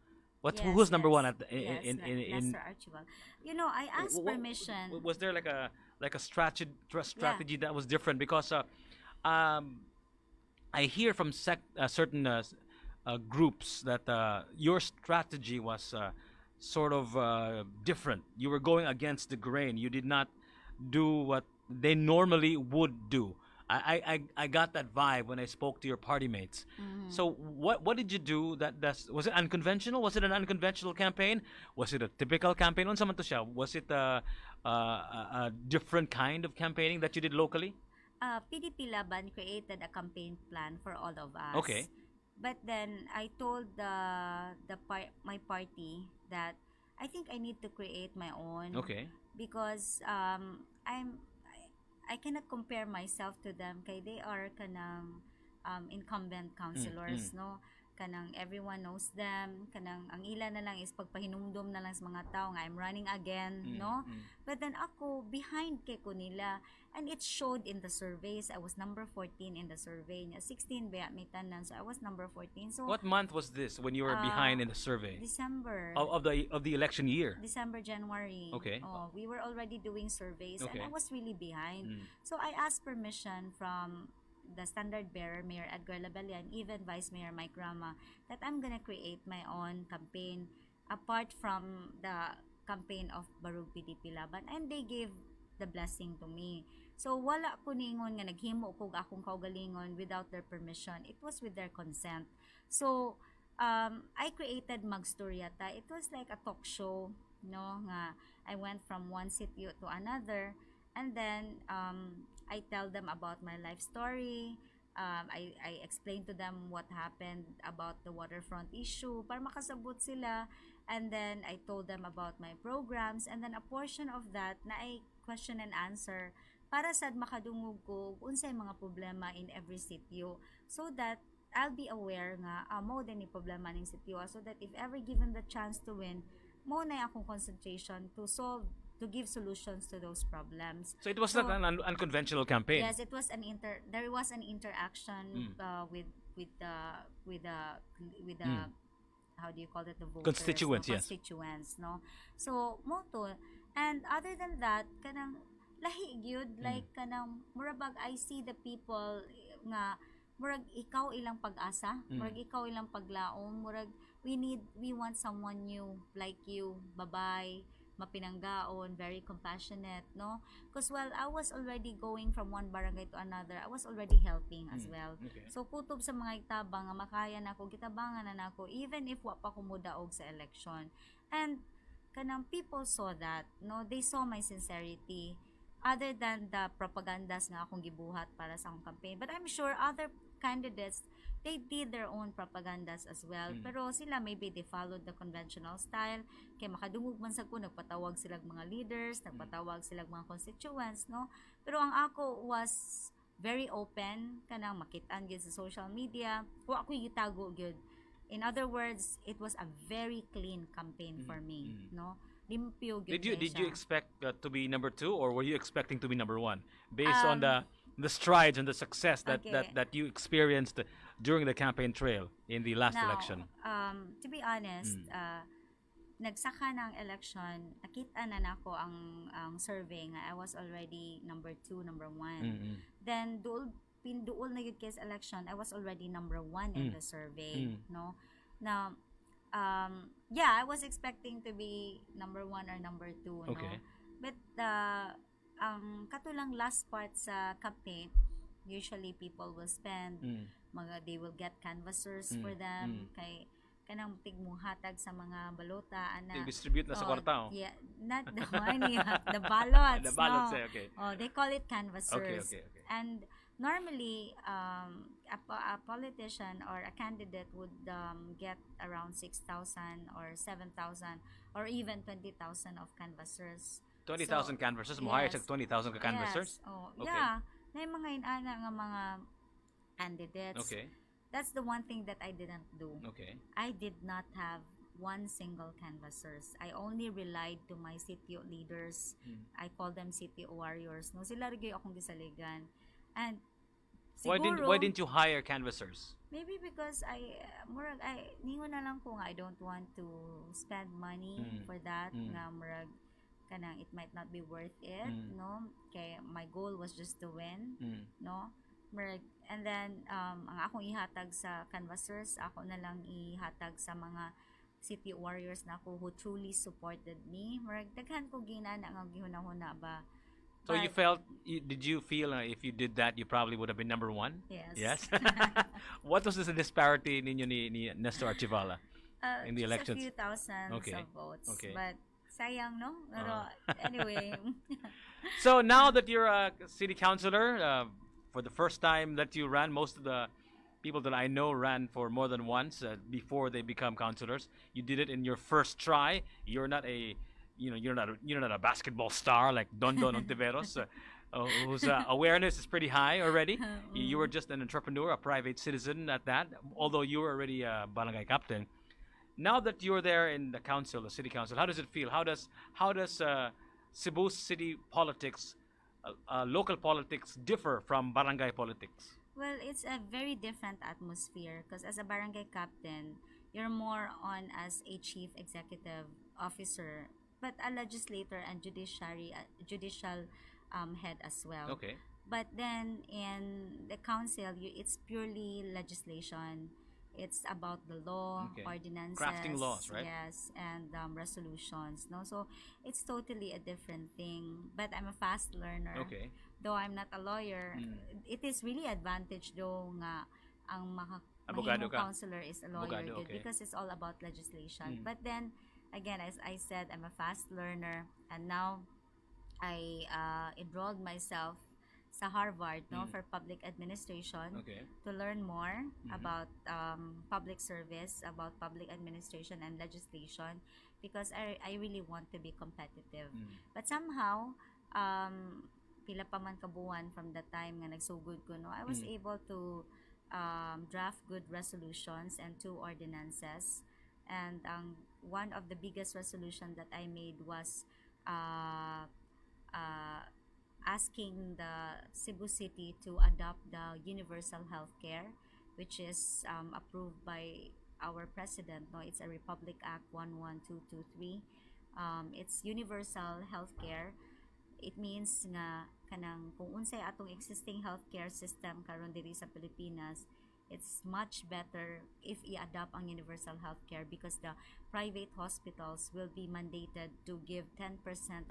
Who's number one at in Nestor Archival. You know, I asked permission. Was there like a strategy that was different? Because I hear from certain groups that your strategy was sort of different. You were going against the grain. You did not do what they normally would do. I got that vibe when I spoke to your party mates. So what did you do was it unconventional? Was it an unconventional campaign? Was it a typical campaign? Unsa man to siya? Was it a different kind of campaigning that you did locally? PDP Laban created a campaign plan for all of us. Okay. But then I told my party that I think I need to create my own. Okay. Because I cannot compare myself to them kay they are kanang incumbent councillors, no? kanang everyone knows them, kanang ang ila na lang is pagpahinumdom na lang sa mga tao nga I'm running again, no? But then ako behind kay ko nila, and it showed in the surveys. I was number 14 in the survey niya. 16 ba may tanan, so I was number 14. So What month was this when you were behind in the survey? December. Of the election year. December, January. Okay. Oh, we were already doing surveys, Okay. and I was really behind. So I asked permission from the standard bearer, Mayor Edgar Labella, and even Vice Mayor Mike Rama, that I'm gonna create my own campaign apart from the campaign of Barug PDP Laban, and they gave the blessing to me. So wala ko ningon nga naghimo ko akong kaugalingon without their permission. It was with their consent. So I created Magstoryata. It was like a talk show, no, nga I went from one city to another, and then I tell them about my life story. I explain to them what happened about the Waterfront issue para makasabot sila, and then I told them about my programs, and then a portion of that na ay question and answer para sad makadungog ko unsay mga problema in every sitio, so that I'll be aware nga mo din ni problema ning sitio, so that if ever given the chance to win, mo na akong concentration to solve, to give solutions to those problems. So it was not an unconventional campaign. Yes, it was there was an interaction with the how do you call it, the voters, Constituents, no? yes. Constituents, no? So moto, and other than that, kanang lahi gyud, like kanang murabag I see the people nga murag ikaw ilang pag-asa, murag ikaw ilang paglaom, murag we want someone new like you, babay, mapinanggaon, very compassionate, no? Because while I was already going from one barangay to another, I was already helping as well. Okay. So kutob sa mga itabang nga makaya nako, gitabangan na nako even if wa pa ko mudaog sa election. And kanang people saw that, no? They saw my sincerity other than the propagandas nga akong gibuhat para sa akong campaign. But I'm sure other candidates, they did their own propagandas as well. Pero sila maybe they followed the conventional style. Kaya makadungog man sa ko, nagpatawag silang mga leaders, nagpatawag silang mga constituents, no? Pero ang ako was very open, kanang makitaan gyud sa social media. Wa ako gitago gyud. In other words, it was a very clean campaign for me, no? Limpyo gyud. Did you expect to be number 2, or were you expecting to be number 1 based on the strides and the success that you experienced during the campaign trail in the last election? To be honest, nagsaka ng election, nakita na nako ang survey nga I was already number 2, number 1. Then pinduol na yun case election, I was already number 1 in the survey, no? Now, yeah, I was expecting to be number 1 or number 2, Okay. no? But ang katulang last part sa campaign, usually people will spend, they will get canvassers for them, kay kanang tigmuhatag sa mga balota ana. Distribute na sa kwarta. Yeah, not the money, the ballots. The ballots, no. okay. Oh, they call it canvassers. Okay. And normally, a politician or a candidate would get around 6,000 or 7,000 or even 20,000 of canvassers. 20,000 canvassers, mo hire sa 20,000 ka canvassers? Yes. Oh, Okay. yeah. Na mga inana nga mga candidates. Okay. That's the one thing that I didn't do. Okay. I did not have one single canvassers. I only relied to my sitio leaders. I call them sitio warriors. No, sila rin akong gisaligan. And siguro, Why didn't you hire canvassers? maybe because ningon na lang ko nga I don't want to spend money for that, nga murag kanang it might not be worth it, no? Kay my goal was just to win, no? Murag, and then ang akong ihatag sa canvassers, ako na lang ihatag sa mga city warriors na ako who truly supported me. Murag daghan ko ginana nga gihunahuna ba. So did you feel if you did that, you probably would have been number 1? Yes. Yes? What was the disparity ninyo ni Nestor Archivala in the just elections? a few thousands Okay. of votes. Okay. But sayang, no? Pero anyway. So now that you're a city councilor, for the first time that you ran, most of the people that I know ran for more than once before they become councilors. You did it in your first try. You're not a basketball star like Don Ontiveros. whose awareness is pretty high already. You were Mm. just an entrepreneur, a private citizen at that, although you were already a barangay captain. Now that you're there in the council, the city council, how does it feel? How does Cebu city politics, local politics, differ from barangay politics? Well, it's a very different atmosphere because as a barangay captain, you're more on as a chief executive officer, but a legislator and judicial head as well. Okay. But then in the council, it's purely legislation. It's about the law, Okay. Crafting laws, ordinances, right? yes, and resolutions. No, so it's totally a different thing. But I'm a fast learner. Okay. Though I'm not a lawyer, Mm. it is really advantage though nga ang Abogado mahimong ka. counselor is a lawyer Abogado, good okay. because it's all about legislation. Mm. But then again, as I said, I'm a fast learner, and now I enrolled myself sa Harvard no Mm. for public administration Okay. to learn more Mhm. about public service, about public administration and legislation because I really want to be competitive. Mm. But somehow, pila pa man kabuan from the time nga nagsugod ko, no, I was Mm. able to draft good resolutions and two ordinances. And one of the biggest resolution that I made was uh, uh, asking the Cebu City to adopt the universal healthcare, which is approved by our president. No, it's a Republic Act 11223. It's universal healthcare. It means nga kanang kung unsay atong existing healthcare system karon diri sa Pilipinas, it's much better if i-adopt ang universal healthcare because the private hospitals will be mandated to give 10%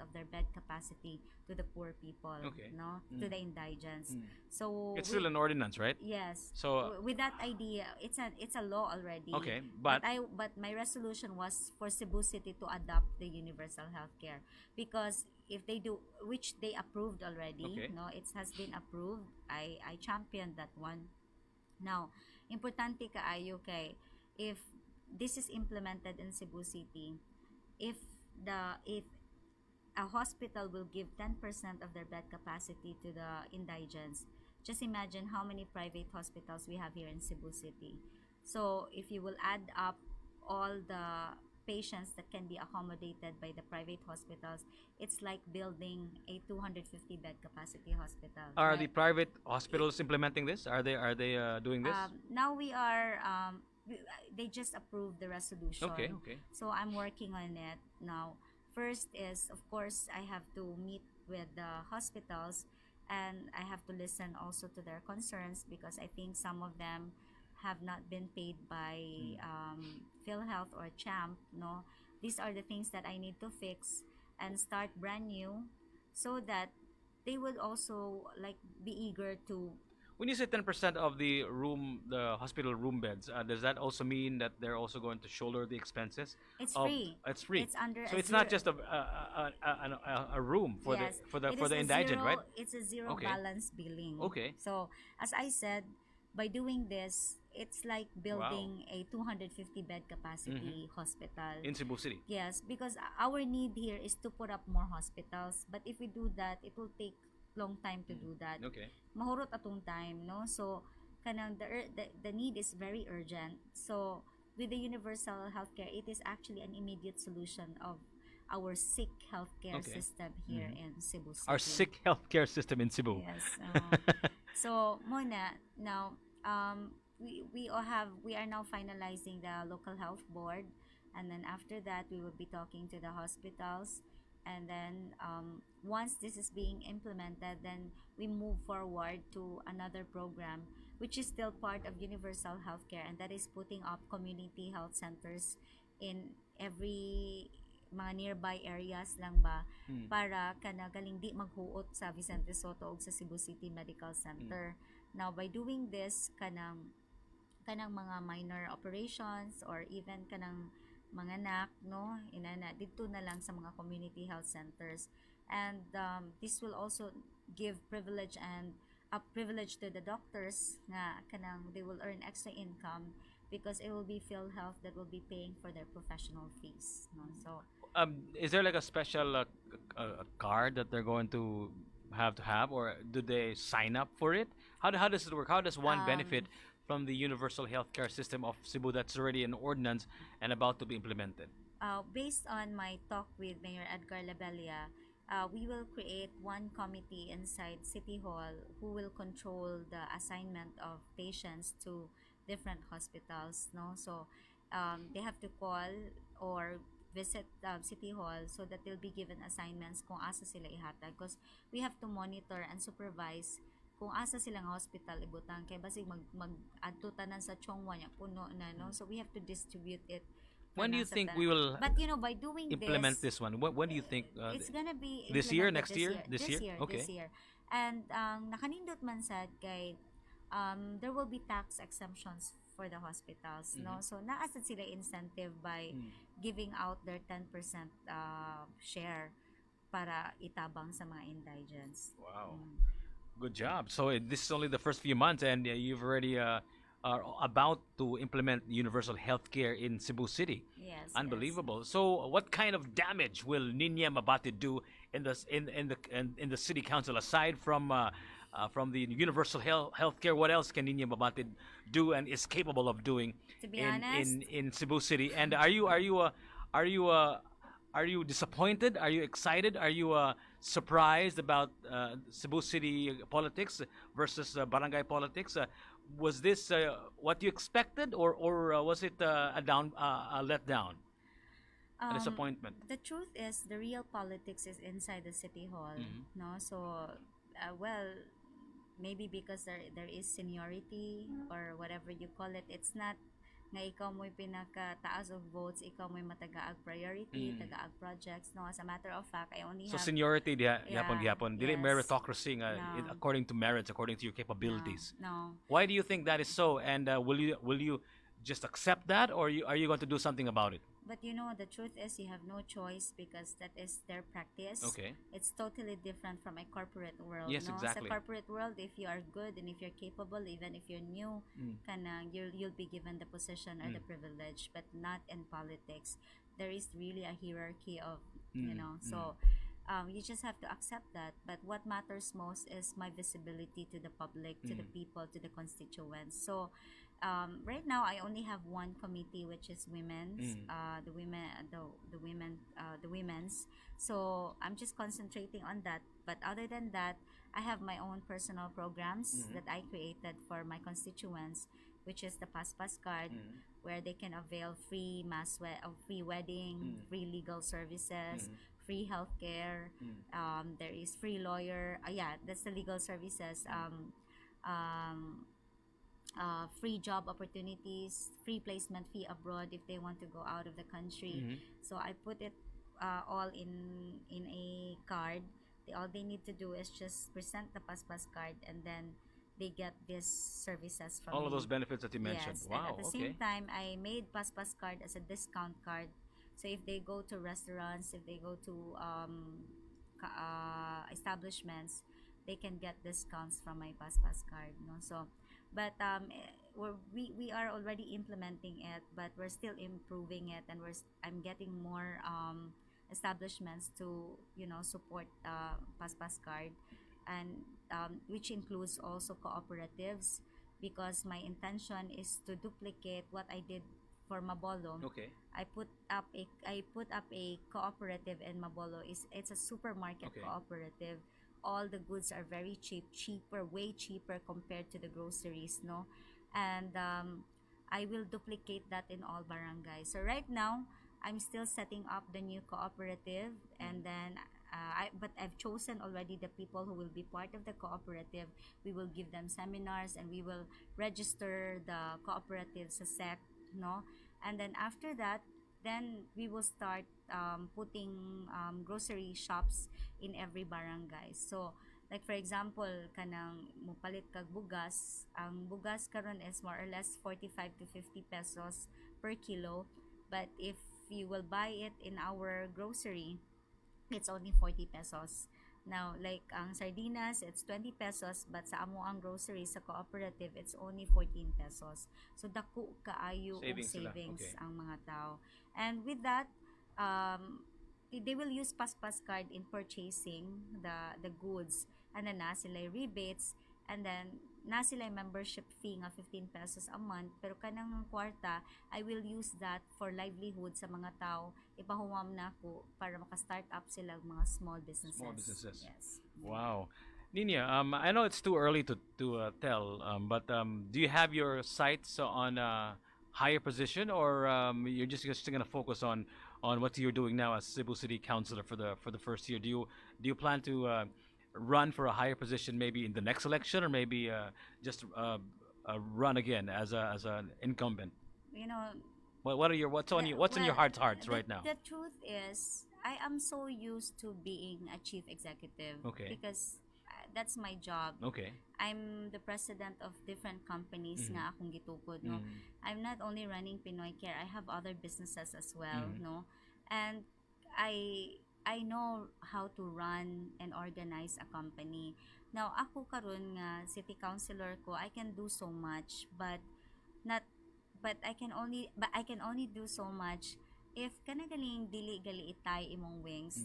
of their bed capacity to the poor people, Okay. no, Mm. to the indigents. Mm. So It's still an ordinance, right? yes. So With that idea, it's a law already. okay, But my resolution was for Cebu City to adopt the universal healthcare because if they do, which they approved already, Okay. no, it has been approved. I championed that one. Now, importante kaayo kay if this is implemented in Cebu City, if if a hospital will give 10% of their bed capacity to the indigents, just imagine how many private hospitals we have here in Cebu City. So, if you will add up all the patients that can be accommodated by the private hospitals, it's like building a 250 bed capacity hospital. are the right? private hospitals implementing this? Are they doing this? Now we are they just approved the resolution. Okay. Okay. So I'm working on it now. First is of course I have to meet with the hospitals and I have to listen also to their concerns because I think some of them have not been paid by PhilHealth or CHAMP. No, these are the things that I need to fix and start brand new, so that they would also like be eager to. When you say 10% of the hospital room beds, does that also mean that they're also going to shoulder the expenses? It's of, free. It's free. It's under So a it's not zero- just a room for yes, the it for is the a indigent, zero, right? It's a zero Okay. balance billing. Okay. So as I said, by doing this, it's like building a 250 bed capacity hospital. In Cebu City. Yes, because our need here is to put up more hospitals. But if we do that, it will take long time to do that. Okay. Mahurot atong time, no? So kanang the need is very urgent. So with the universal healthcare, it is actually an immediate solution of our sick healthcare Okay. system here in Cebu City. Our sick healthcare system in Cebu. Yes. So muna now we are now finalizing the local health board, and then after that we will be talking to the hospitals, and then once this is being implemented, then we move forward to another program which is still part of universal healthcare, and that is putting up community health centers in every mga nearby areas lang ba para galing di maghuot sa Vicente Soto ug sa Cebu City Medical Center. Now by doing this kanang mga minor operations or even kanang mga nak no inana dito na lang sa mga community health centers, and this will also give privilege to the doctors nga kanang they will earn extra income because it will be PhilHealth that will be paying for their professional fees, no? So Is there like a special card that they're going to have to have, or do they sign up for it? How does it work? How does one benefit Um, from the universal healthcare system of Cebu that's already an ordinance and about to be implemented? Based on my talk with Mayor Edgar Labella, we will create one committee inside City Hall who will control the assignment of patients to different hospitals. No, so they have to call or visit City Hall so that they'll be given assignments kung asa sila ihatag, because we have to monitor and supervise kung asa silang hospital ibutang kay basig mag adto tanan sa Chongwa nya puno na, no, so we have to distribute it for When do you nasa think tanan. we will But by doing implement this, this one? When do you think it's gonna be this year, implemented next year, this year? Okay. this year. And nakanindot man sad kay there will be tax exemptions for the hospitals, no, so naasad sila incentive by giving out their 10% share para itabang sa mga indigents. Wow. Good job. So this is only the first few months, and you've already are about to implement universal healthcare in Cebu City. Yes, Unbelievable. So what kind of damage will Niña Mabatid do in the city council aside from the universal healthcare? What else can Niña Mabatid do and is capable of doing To be honest, in Cebu City? And are you disappointed? Are you excited? Are you surprised about Cebu City politics versus barangay politics? Was this what you expected, or was it a letdown, a disappointment? the truth is the real politics is inside the city hall, no, so well, maybe because there is seniority or whatever you call it, it's not nga ikaw mo'y pinaka-taas of votes, ikaw mo'y matagaag priority, tagaag projects. No, as a matter of fact, I only So have... seniority Yeah, gihapon. Dili yes. meritocracy nga No. according to merits, according to your capabilities. No. Why do you think that is so? And will you just accept that, or are you going to do something about it? But you know, the truth is you have no choice because that is their practice. Okay. It's totally different from a corporate world. Yes, no? exactly. Sa corporate world, if you are good and if you're capable, even if you're new, you'll be given the position or the privilege, but not in politics. There is really a hierarchy of, so you just have to accept that. But what matters most is my visibility to the public, to the people, to the constituents. So right now I only have one committee, which is women's, the women's. So I'm just concentrating on that. But other than that, I have my own personal programs that I created for my constituents, which is the Paspas card, where they can avail free free wedding, free legal services, free healthcare. There is free lawyer. That's the legal services. Free job opportunities, free placement fee abroad if they want to go out of the country. So I put it all in a card. All they need to do is just present the Paspas card, and then they get these services from All of me. those benefits that you mentioned. Yes, and Wow. at the Okay. same time, I made Paspas card as a discount card. So if they go to restaurants, if they go to establishments, they can get discounts from my Paspas card. No, so, but we are already implementing it, but we're still improving it, and I'm getting more establishments to support Paspas card, and which includes also cooperatives, because my intention is to duplicate what I did for Mabolo. Okay. I put up a cooperative in Mabolo. It's a supermarket Okay. cooperative. All the goods are very cheaper, way cheaper compared to the groceries, no? And I will duplicate that in all barangays. So right now, I'm still setting up the new cooperative, and then but I've chosen already the people who will be part of the cooperative. We will give them seminars, and we will register the cooperative sa SEC, no? And then after that, then we will start putting grocery shops in every barangay. So like for example, kanang mupalit kag bugas, ang bugas karon is more or less 45 to 50 pesos per kilo, but if you will buy it in our grocery, it's only 40 pesos. Now, like ang sardinas, it's 20 pesos, but sa amo ang grocery sa cooperative, it's only 14 pesos. So dako kaayo og Savings sila. savings Okay. ang mga tao. And with that, they will use Paspas card in purchasing the goods. and then na sila rebates, and then na sila membership fee nga 15 pesos a month, pero kanang kwarta I will use that for livelihood sa mga tao. Ipahuwam na ako para maka-start up sila mga small businesses. Small businesses. Yes. Wow. Nina, I know it's too early to tell, but do you have your sights on a higher position, or you're just going to focus on what you're doing now as Cebu City Councillor for the first year? Do you plan to run for a higher position maybe in the next election, or maybe just run again as an incumbent? You know, What's on your hearts right now? The truth is, I am so used to being a chief executive, Okay. because that's my job. Okay. I'm the president of different companies nga akong gitukod, no. I'm not only running Pinoy Care, I have other businesses as well, no. And I know how to run and organize a company. Now, ako karon nga city councilor ko, I can do so much, but I can only do so much if kanagaling dili gali itay imong wings.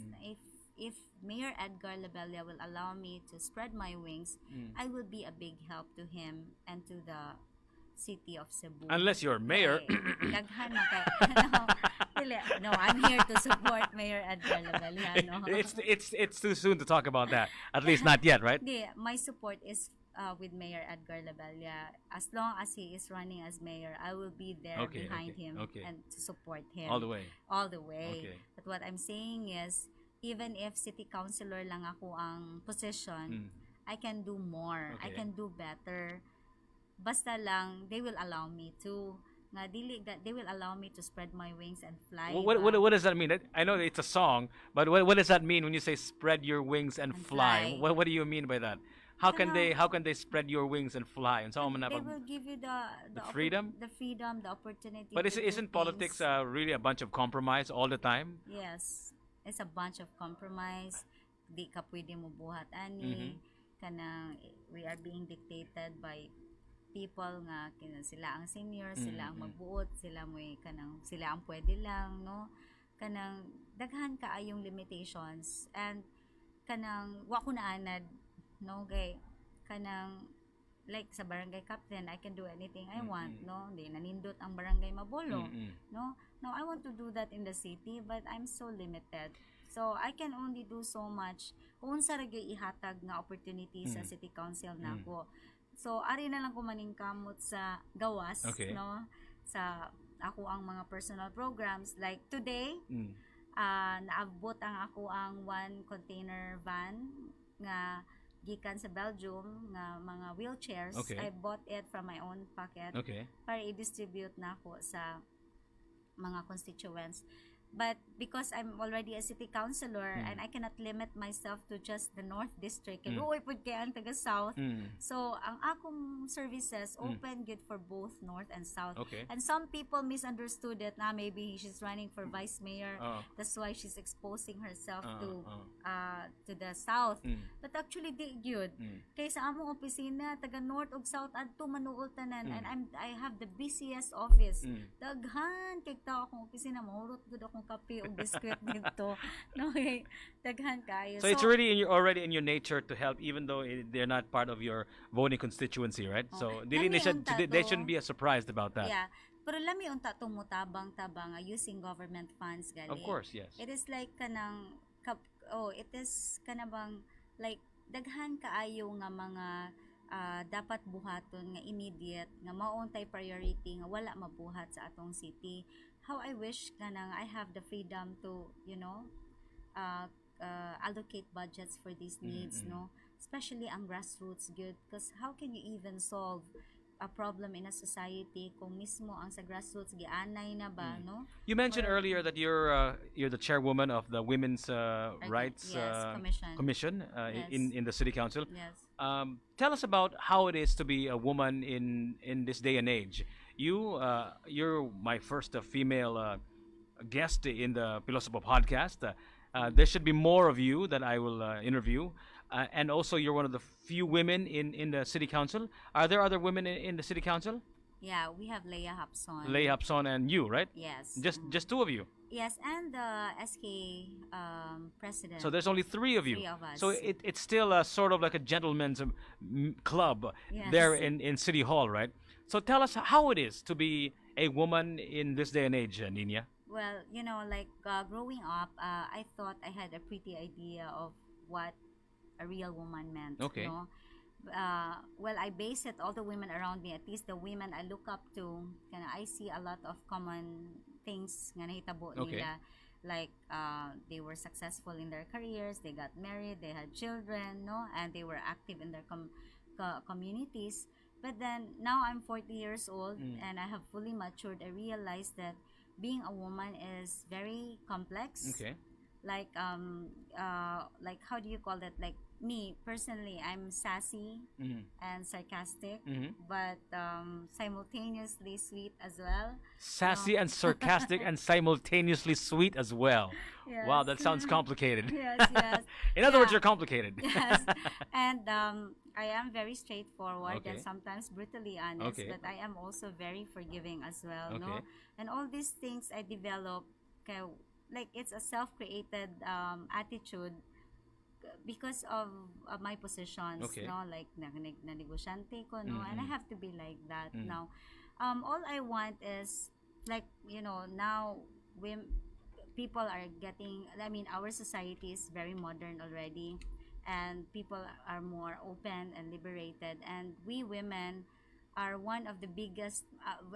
If Mayor Edgar Labella will allow me to spread my wings, I will be a big help to him and to the city of Cebu. Unless you're mayor. Daghan man kay no, I'm here to support Mayor Edgar Labella, no. It's too soon to talk about that. At least not yet, right? My support is with Mayor Edgar Labella. As long as he is running as mayor, I will be there behind him and to support him All the way. all the way. Okay. But what I'm saying is, even if city councilor lang ako ang position, I can do more. I Okay. can do better. Basta lang, they will allow me to. They will allow me to spread my wings and fly. What does that mean? I know it's a song, but what does that mean when you say spread your wings and And fly? fly. What do you mean by that? How can they spread your wings and fly? And so They will give you the freedom? the freedom, the opportunity. But to do isn't politics things. really a bunch of compromise all the time? Yes. It's a bunch of compromise. Di ka pwede mo buhat ani. Kanang we are being dictated by people nga sila ang senior, sila ang magbuot, sila ang pwede lang, no. Kanang daghan kaayong limitations, and kanang wa ko naanad, no, kay kanang like sa barangay captain, I can do anything I want, no. Di nanindot ang barangay mabolo, no. Now I want to do that in the city, but I'm so limited. So I can only do so much kung unsa ra gyud ihatag nga opportunity sa city council nako. So ari na lang ko maningkamot sa gawas, Okay. no, sa ako ang mga personal programs like today. Naabot ang ako ang 1 container van nga gikan sa Belgium nga mga wheelchairs. Okay. I bought it from my own pocket Okay. para i-distribute na ako sa mga constituents. But because I'm already a city councilor and I cannot limit myself to just the North District, kaya uy pud kay ang taga South. So ang akong services open good for both North and South. Okay. And some people misunderstood it na maybe she's running for vice mayor. That's why she's exposing herself to the South. But actually di gyud. Kay sa among opisina taga North ug South adto manuol tanan, and I have the busiest office. Daghan kay tao akong opisina, mahurot gud akong kape o biskwit dito. No, okay. Daghan kayo. So it's already in your nature to help, even though they're not part of your voting constituency, right? So they shouldn't be surprised about that. Yeah. Pero lami unta tong mutabang-tabang using government funds gali. Of course, yes. It is like kanang it is kanabang like daghan kaayo nga mga dapat buhaton nga immediate nga mauntay priority nga wala mabuhat sa atong city. How I wish kanang I have the freedom to, allocate budgets for these needs, no? Especially ang grassroots good, because how can you even solve a problem in a society kung mismo ang sa grassroots gianay na ba, no? You mentioned earlier that you're the chairwoman of the Women's Rights Commission Yes. in the City Council. Yes. Tell us about how it is to be a woman in this day and age. You're my first female guest in the Pilosopo podcast. There should be more of you that I will interview. And also, you're one of the few women in the City Council. Are there other women in the City Council? Yeah, we have Leia Hapson. Leigh Hapson and you, right? Yes. Just two of you. Yes, and the SK president. So there's only three of you. Three of us. So it's still a sort of like a gentleman's club Yes. there in City Hall, right? So tell us how it is to be a woman in this day and age, Nina. Well, like growing up, I thought I had a pretty idea of what a real woman meant. Okay. Well, I base it all the women around me, at least the women I look up to. I see a lot of common things nga nahitabo Okay. nila. Like they were successful in their careers, they got married, they had children, no, and they were active in their communities. But then now I'm 40 years old and I have fully matured. I realized that being a woman is very complex. Okay. Like like how do you call that? Like me personally, I'm sassy and sarcastic, but simultaneously sweet as well. Sassy and sarcastic and simultaneously sweet as well. Yes. Wow, that sounds complicated. Yes, yes. In other words, Yeah. you're complicated. Yes, and I am very straightforward Okay. and sometimes brutally honest, Okay. but I am also very forgiving as well. No, Okay. and all these things I develop, like it's a self-created attitude because of my positions. Okay. No, like na negosyante ko, no, and I have to be like that now. All I want is like now people are getting. I mean, our society is very modern already, and people are more open and liberated, and we women are one of the biggest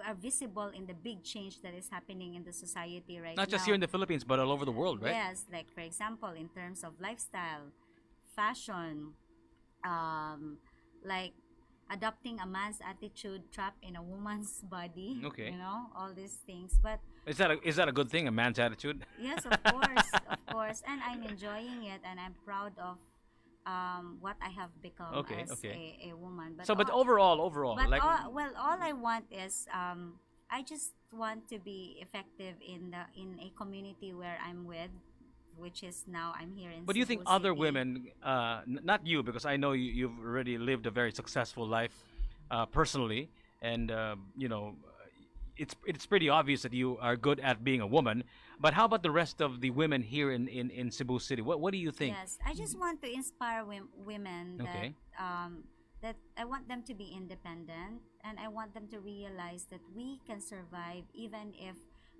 are visible in the big change that is happening in the society right Not now. just here in the Philippines, but all over the world, right? Yes, like for example, in terms of lifestyle, fashion, um, like adopting a man's attitude trapped in a woman's body. Okay. All these things. But Is that a good thing? A man's attitude? yes, of course, of course, and I'm enjoying it, and I'm proud of what I have become Okay, as okay. a woman. But So, but all, overall, but like all I want is I just want to be effective in a community where I'm with, which is now I'm here in. But do you think Cebu other City. women, not you, because I know you've already lived a very successful life personally, and it's pretty obvious that you are good at being a woman. But how about the rest of the women here in Cebu City? What do you think? Yes, I just want to inspire women that Okay. that I want them to be independent, and I want them to realize that we can survive even if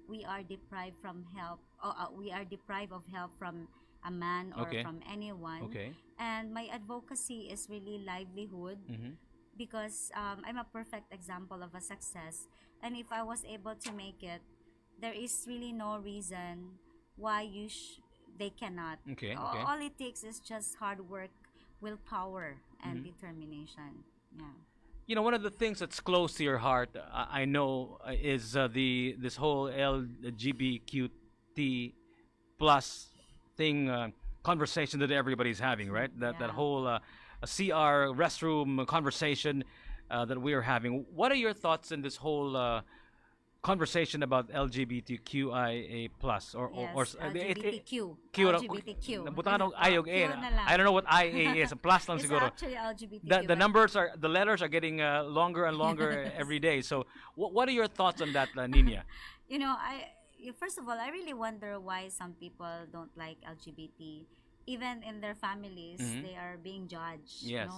we are deprived from help, or we are deprived of help from a man or Okay. from anyone. Okay. And my advocacy is really livelihood because I'm a perfect example of a success. And if I was able to make it, there is really no reason why they cannot. Okay, All, okay. all it takes is just hard work, willpower, and determination. Yeah. One of the things that's close to your heart, I know, is this whole LGBTQ plus thing conversation that everybody's having, right? That Yeah. whole CR restroom conversation that we are having. What are your thoughts in this whole conversation about LGBTQIA plus or Yes, LGBTQ. Q LGBTQ. Butang ayog Q na lang. I don't know what IA is. Plus lang It's siguro. actually LGBTQ. The but- numbers the letters are getting longer and longer every day. So what are your thoughts on that, Nina? First of all, I really wonder why some people don't like LGBT. Even in their families, they are being judged. Yes.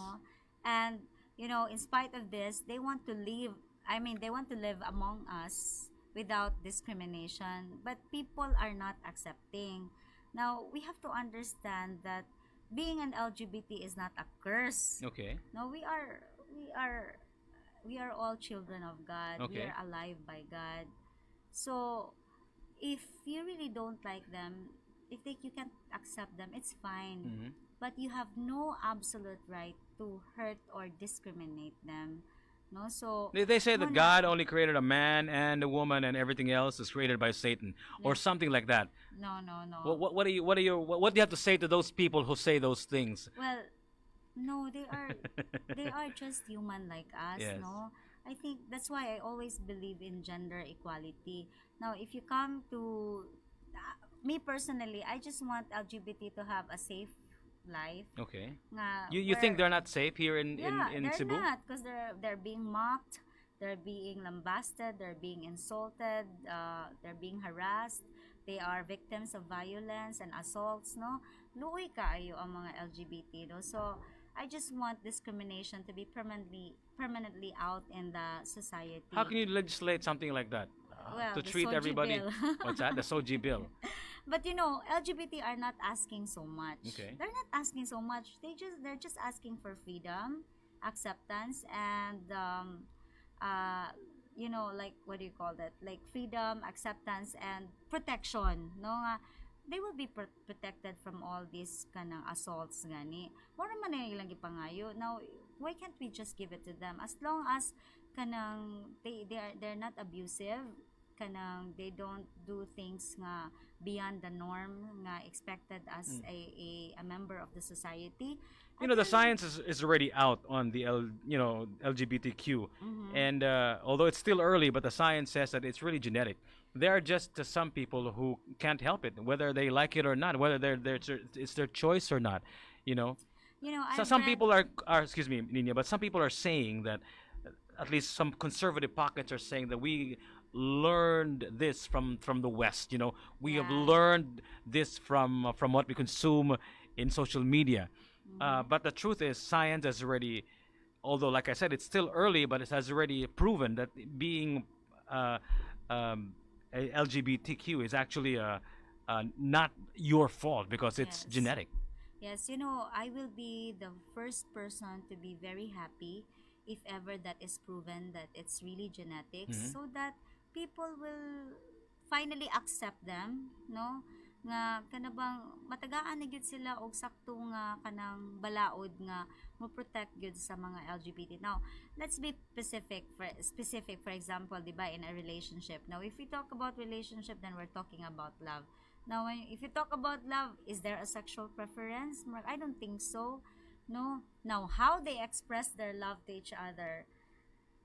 And in spite of this, they want to live. I mean, they want to live among us without discrimination. But people are not accepting. Now we have to understand that being an LGBT is not a curse. Okay. No, we are all children of God. We Okay. are alive by God. So if you really don't like them, if you can't accept them, it's fine. But you have no absolute right to hurt or discriminate them. No, so They say that no, God only created a man and a woman, and everything else is created by Satan, or something like that. no. What do you have to say to those people who say those things? Well, no, they are just human like us, Yes. no? I think that's why I always believe in gender equality. Now, if you come to me personally, I just want LGBT to have a safe life. Okay. Nga, You think where- they're not safe here in they're Cebu? not, because they're being mocked, they're being lambasted, they're being insulted, they're being harassed. they are victims of violence and assaults, no? Luoy kaayo ang mga LGBT, no? So I just want discrimination to be permanently out in the society. How can you legislate something like that? Well, To the treat Soji everybody. bill. What's that? The Soji bill. But you know, LGBT are not asking so much. Okay. They're not asking so much. They're just asking for freedom, acceptance, and you know, like, what do you call that? Like freedom, acceptance, and protection. No nga, they will be protected from all these kanang assaults gani. More man na ilang gipangayo. Now, why can't we just give it to them? As long as kanang they're not abusive, kanang they don't do things nga beyond the norm nga expected as a member of the society. You know, the science is already out on the LGBTQ, and although it's still early, but the science says that it's really genetic. There are just some people who can't help it, whether they like it or not, whether it's their choice or not. You know, so I've some read- people are excuse me, Nina, but some people are saying that, at least some conservative pockets are saying that we learned this from the West. You know, we have Yeah. learned this from what we consume in social media. But the truth is, science has already, although like I said, it's still early, but it has already proven that being a LGBTQ is actually not your fault because it's Yes. genetic. Yes, you know, I will be the first person to be very happy if ever that is proven that it's really genetics, so that people will finally accept them, no? Nga kanabang matagaan na gyud sila og sakto nga kanang balaod nga mo protect gyud sa mga LGBT. Now, let's be specific for example, di ba, in a relationship. Now, if we talk about relationship, then we're talking about love. Now, if you talk about love, is there a sexual preference? I don't think so. No. Now, how they express their love to each other,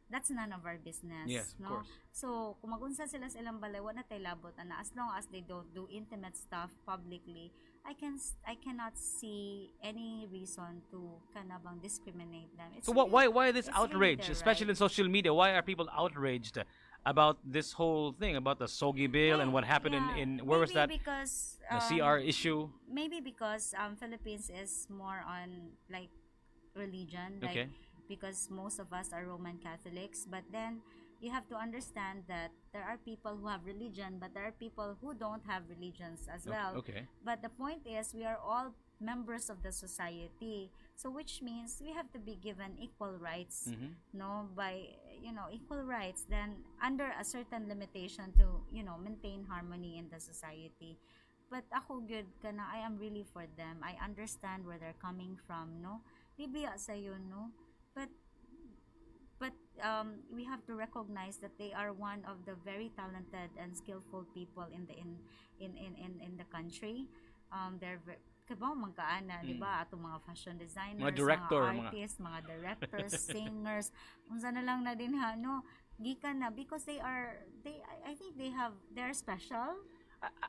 that's none of our business. Yes, of no? course. So, kung magunsa sila sa ilang balay, wala tay labot ana, as long as they don't do intimate stuff publicly, I cannot see any reason to kanabang discriminate them. It's So really- why this it's really outrage, their especially in right. social media? Why are people outraged about this whole thing, about the Sogi bill and what happened Yeah, in where was maybe that, because the CR issue? maybe because Philippines is more on like religion, like Okay. because most of us are Roman Catholics, but then you have to understand that there are people who have religion, but there are people who don't have religions as well. Okay. But the point is, we are all members of the society, so which means we have to be given equal rights, no, by equal rights, then under a certain limitation to maintain harmony in the society. But ako good kana, I am really for them. I understand where they're coming from, no, libiya sa yun, no, but we have to recognize that they are one of the very talented and skillful people in the country. They're kabaw man kaana, di ba, atong mga fashion designers, Mga director, mga artists, mga directors, singers, unsa na lang na din ha, no, gikan na, because I think they're special.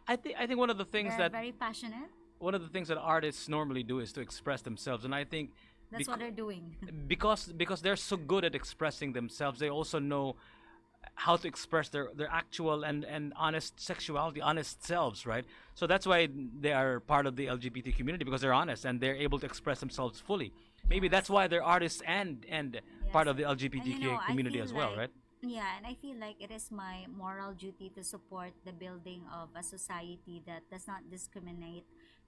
I think one of the things They're that very passionate. one of the things that artists normally do is to express themselves, and I think That's what they're doing. because they're so good at expressing themselves, they also know how to express their actual and honest sexuality, honest selves, right? So that's why they are part of the LGBT community, because they're honest and they're able to express themselves fully. Maybe that's why they're artists and part of the LGBTQ And, I community feel as well, like- right? Yeah, and I feel like it is my moral duty to support the building of a society that does not discriminate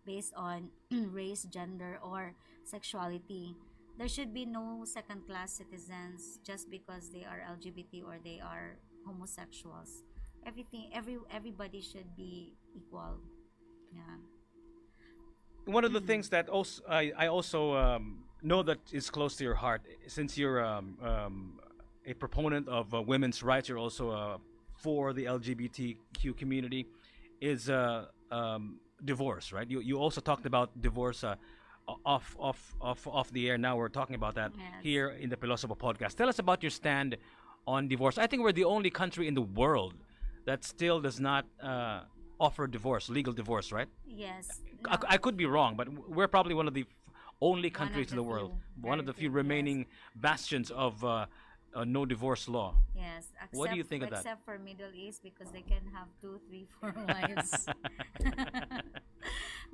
based on race, gender, or sexuality. There should be no second-class citizens just because they are LGBT or they are homosexuals. Everybody should be equal. Yeah. One of the things that also I also know that is close to your heart, since you're a proponent of women's rights, you're also for the LGBTQ community, is divorce, right? You also talked about divorce off the air. Now we're talking about that Yes. here in the Pilosopo podcast. Tell us about your stand on divorce. I think we're the only country in the world that still does not offer divorce, legal divorce, right? Yes. I could be wrong, but we're probably one of the only countries in the the world, few, one of very the few few, yes. remaining bastions of no divorce law. Yes, What do you except think of that? except for Middle East because they can have two, three, four wives.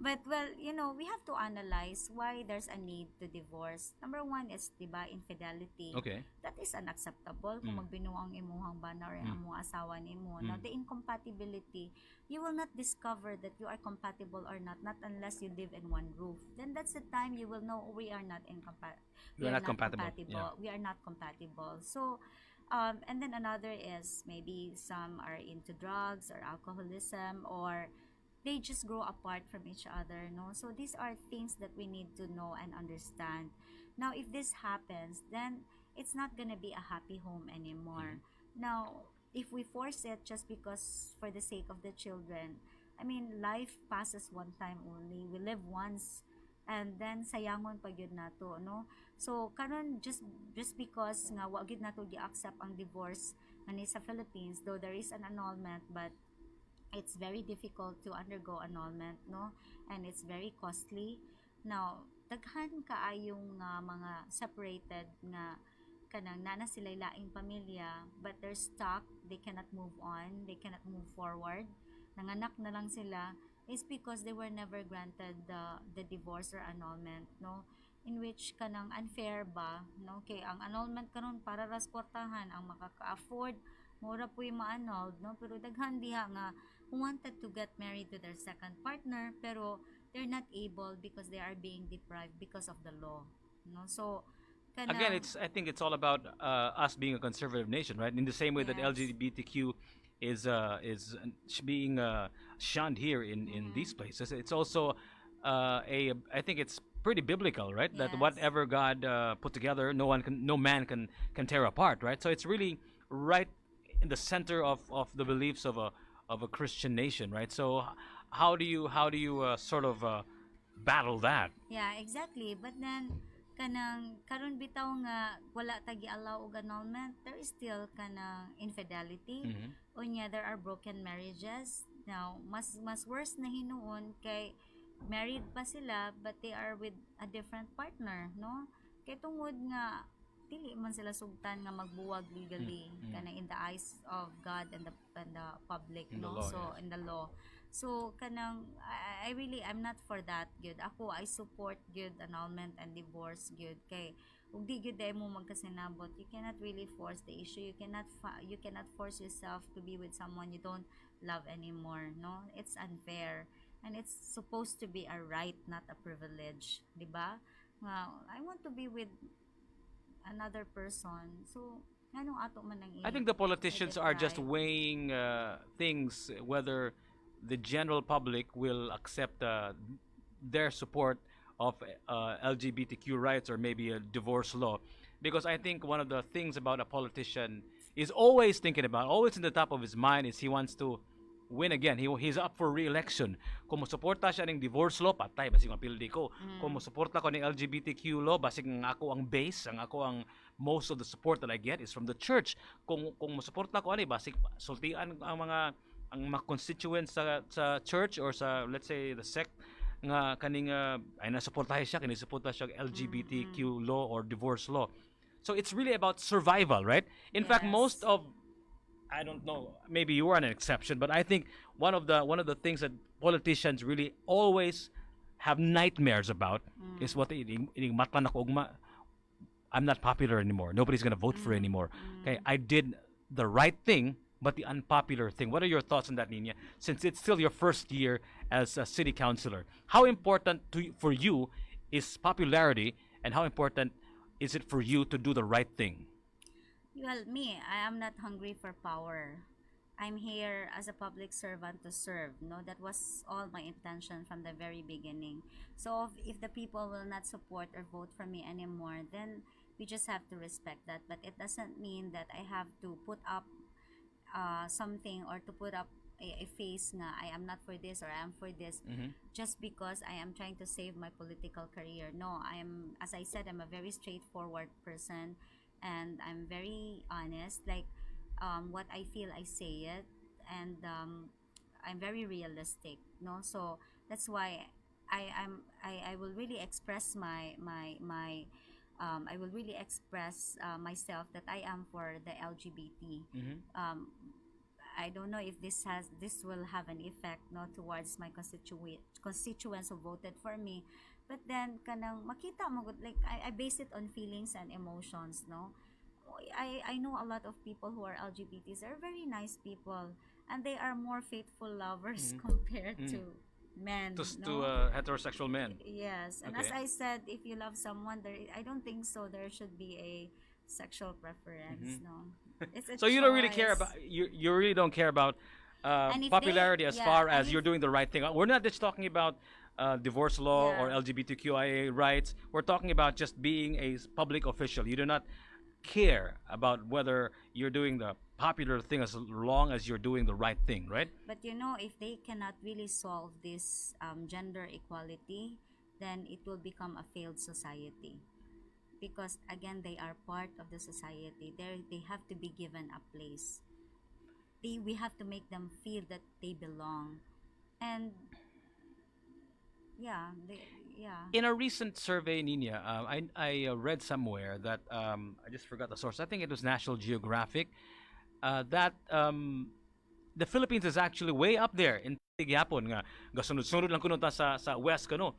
But well, we have to analyze why there's a need to divorce. Number one is, diba, infidelity. Okay. That is unacceptable kung Mm. magbinuang imuhang bana or Mm. ang mga asawa nimo. Now, Mm. the incompatibility, you will not discover that you are compatible or not unless you live in one roof. Then that's the time you will know we are not We are not compatible. Yeah. We are not compatible. So, and then another is maybe some are into drugs or alcoholism, or they just grow apart from each other, no? So these are things that we need to know and understand. Now, if this happens, then it's not gonna be a happy home anymore. Now, if we force it just because for the sake of the children, I mean, life passes one time only. We live once, and then sayangon pa gyud nato, no? So karon, just because nga wa gyud nato gi-accept ang divorce ani sa Philippines, though there is an annulment, but it's very difficult to undergo annulment, no? And it's very costly. Now, daghan kaayong mga separated nga kanang nana sila laing pamilya, but they're stuck, they cannot move on, they cannot move forward, nanganak na lang sila, is because they were never granted the divorce or annulment, no? In which kanang unfair ba, no? Kay ang annulment karon para ras kwartahan ang makaka-afford, mura po yung ma-annulled, no? Pero daghan diha nga who wanted to get married to their second partner, pero they're not able because they are being deprived because of the law, no? So Again, kanang I think it's all about us being a conservative nation, right? In the same way that yes. LGBTQ is being shunned here in these places, it's also I think it's pretty biblical, right? That Yes. whatever God put together, no man can tear apart, right? So it's really right in the center of the beliefs of a Christian nation, right? So how do you sort of battle that? Yeah, exactly. But then kanang karon bitaw nga wala tagi allow og annulment, there is still kanang infidelity. Mhm. Unya, there are broken marriages. Now, mas worse na hinuon kay married pa sila but they are with a different partner, no? Kay tungod nga dili man sila sugtan nga magbuwag legally kanang in the eyes of God and the public, In the no? law, So yes. in the law. So kanang I really, I'm not for that good. Ako, I support good annulment and divorce good kay ug di gyud day mo magkasinabot, you cannot really force the issue. You cannot force yourself to be with someone you don't love anymore, no? It's unfair, and it's supposed to be a right, not a privilege, di ba? Nga I want to be with another person, so nganong ato man ang I think the politicians are just i-deprive? weighing things whether the general public will accept their support of LGBTQ rights or maybe a divorce law. Because I think one of the things about a politician is always thinking about, always in the top of his mind, is he wants to win again. He's up for re-election. Kung musuporta siya ng divorce law, patay, basig mapildi ko. Kung musuporta ko ng LGBTQ law, basig nga ako ang base, most of the support that I get is from the church. Kung musuporta ko ani, basig sultian ang mga constituents sa church or sa, let's say, the sect nga kaning ay nasuportahan siya, kinisuporta siya LGBTQ law or divorce law. So it's really about survival, right? In fact, Yes. most of, I don't know, maybe you are an exception, but I think one of the things that politicians really always have nightmares about is what ining matan ako ugma, I'm not popular anymore. Nobody's gonna vote for anymore. Okay, I did the right thing, but the unpopular thing. What are your thoughts on that, Niña? Since it's still your first year as a city councilor, how important for you is popularity, and how important is it for you to do the right thing? Well, me, I am not hungry for power. I'm here as a public servant to serve. No, that was all my intention from the very beginning. So if the people will not support or vote for me anymore, then we just have to respect that. But it doesn't mean that I have to put up something or to put up a face nga I am not for this or I am for this just because I am trying to save my political career. No, as I said, I'm a very straightforward person, and I'm very honest. Like, what I feel, I say it, and I'm very realistic. No, so that's why I will really express my I will really express myself that I am for the LGBT. I don't know if this will have an effect no towards my constituents who voted for me, but then kanang makita mo gud, like I base it on feelings and emotions, no. I know a lot of people who are LGBTs are very nice people, and they are more faithful lovers compared to men, To no. heterosexual men. Yes, and as Okay. I said, if you love someone, there I don't think so. There should be a sexual preference, no. It's a So you don't really care choice. about you really don't care about And if they, popularity as yeah, far and as if, you're doing the right thing. We're not just talking about divorce law or yeah, LGBTQIA rights. We're talking about just being a public official. You do not care about whether you're doing the popular thing as long as you're doing the right thing, right? but you know, if they cannot really solve this gender equality, then it will become a failed society. Because again, they are part of the society. They have to be given a place. We have to make them feel that they belong. And yeah, yeah. In a recent survey, Nina, I read somewhere that I just forgot the source. I think it was National Geographic. That the Philippines is actually way up there in Tigapon nga. Gasunod-sunod lang kuno ta sa west kano.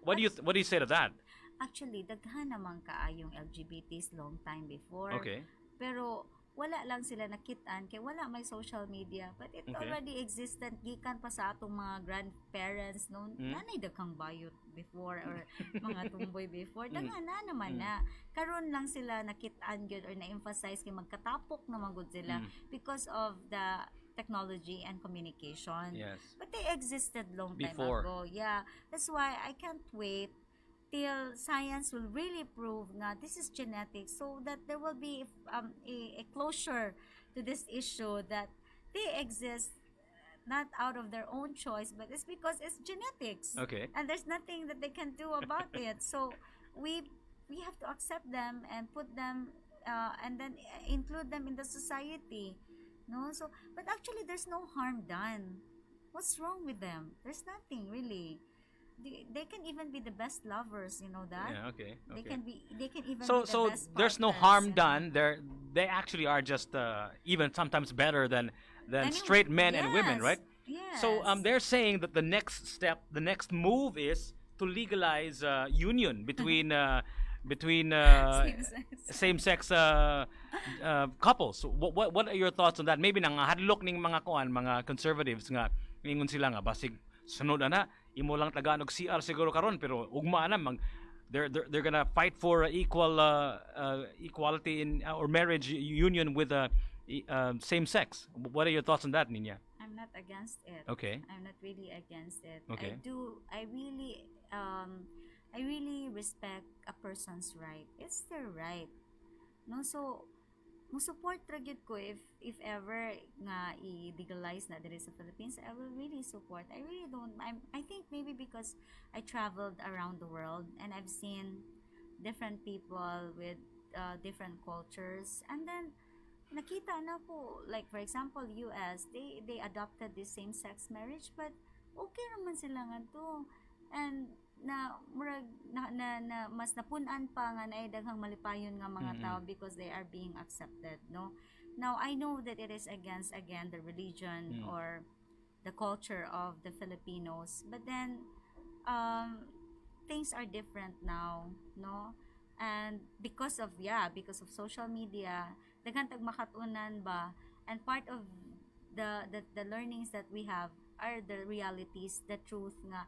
What do you say to that? Actually, daghan naman kaayong LGBTs long time before. Okay. Pero wala lang sila nakitaan kay wala may social media, but it Okay. already existed gikan pa sa atong mga grandparents noon. Mm. Nanay daghang bayot before or mga tumboy before. Daghan na naman Mm. na. Karon lang sila nakitaan gyud or na-emphasize kay magkatapok naman gud sila because of the technology and communication. Yes. But they existed long time Before. ago. Yeah. That's why I can't wait till science will really prove that this is genetics, so that there will be a closure to this issue that they exist not out of their own choice, but it's because it's genetics. Okay. And there's nothing that they can do about it. So we we have to accept them and put them and then include them in the society. No, so but actually there's no harm done. What's wrong with them? There's nothing really. They can even be the best lovers, you know that. Yeah. Okay. They Okay. can be. They can even So be the so best there's no partners, harm you know. done. They actually are just even sometimes better than Any- straight men and women, right? Yes. So they're saying that the next step, the next move is to legalize union between Same-sex. same-sex couples. So what are your thoughts on that? Maybe nang hadlok ning mga conservatives nga ingon sila nga basig sunod ana imo lang tagaan og CR siguro karon pero ugma na mag they're gonna fight for equality in or marriage union with same sex. What are your thoughts on that, Niña? I'm not against it. Okay. I'm not really against it. Okay. I really respect a person's right. It's their right. No, so mo support ra gyud ko if ever nga i-legalize na diri sa Philippines. I will really support. I really don't. I think maybe because I traveled around the world and I've seen different people with different cultures, and then nakita na ko, like for example US, they adopted this same sex marriage, but okay naman sila nga to. And na murag na mas napunan pa nga na daghang malipayon nga mga tao because they are being accepted, no. Now I know that it is against again the religion or the culture of the Filipinos, but then things are different now, no. And because of social media, daghan tag makatunan ba, and part of the learnings that we have are the realities, the truth nga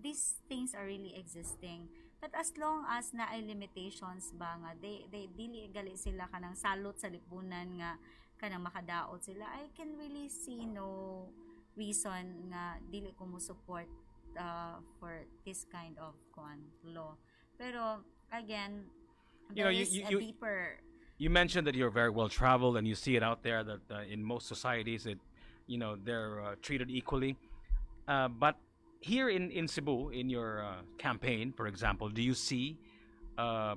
these things are really existing. But as long as na ay limitations ba nga, they dili gali sila kanang salot sa lipunan nga kanang makadaot sila, I can really see no reason nga dili ko mo support for this kind of law. Pero again, You know, there is a deeper. You mentioned that you're very well traveled and you see it out there that in most societies they're treated equally. But here in Cebu, in your campaign, for example, do you see uh,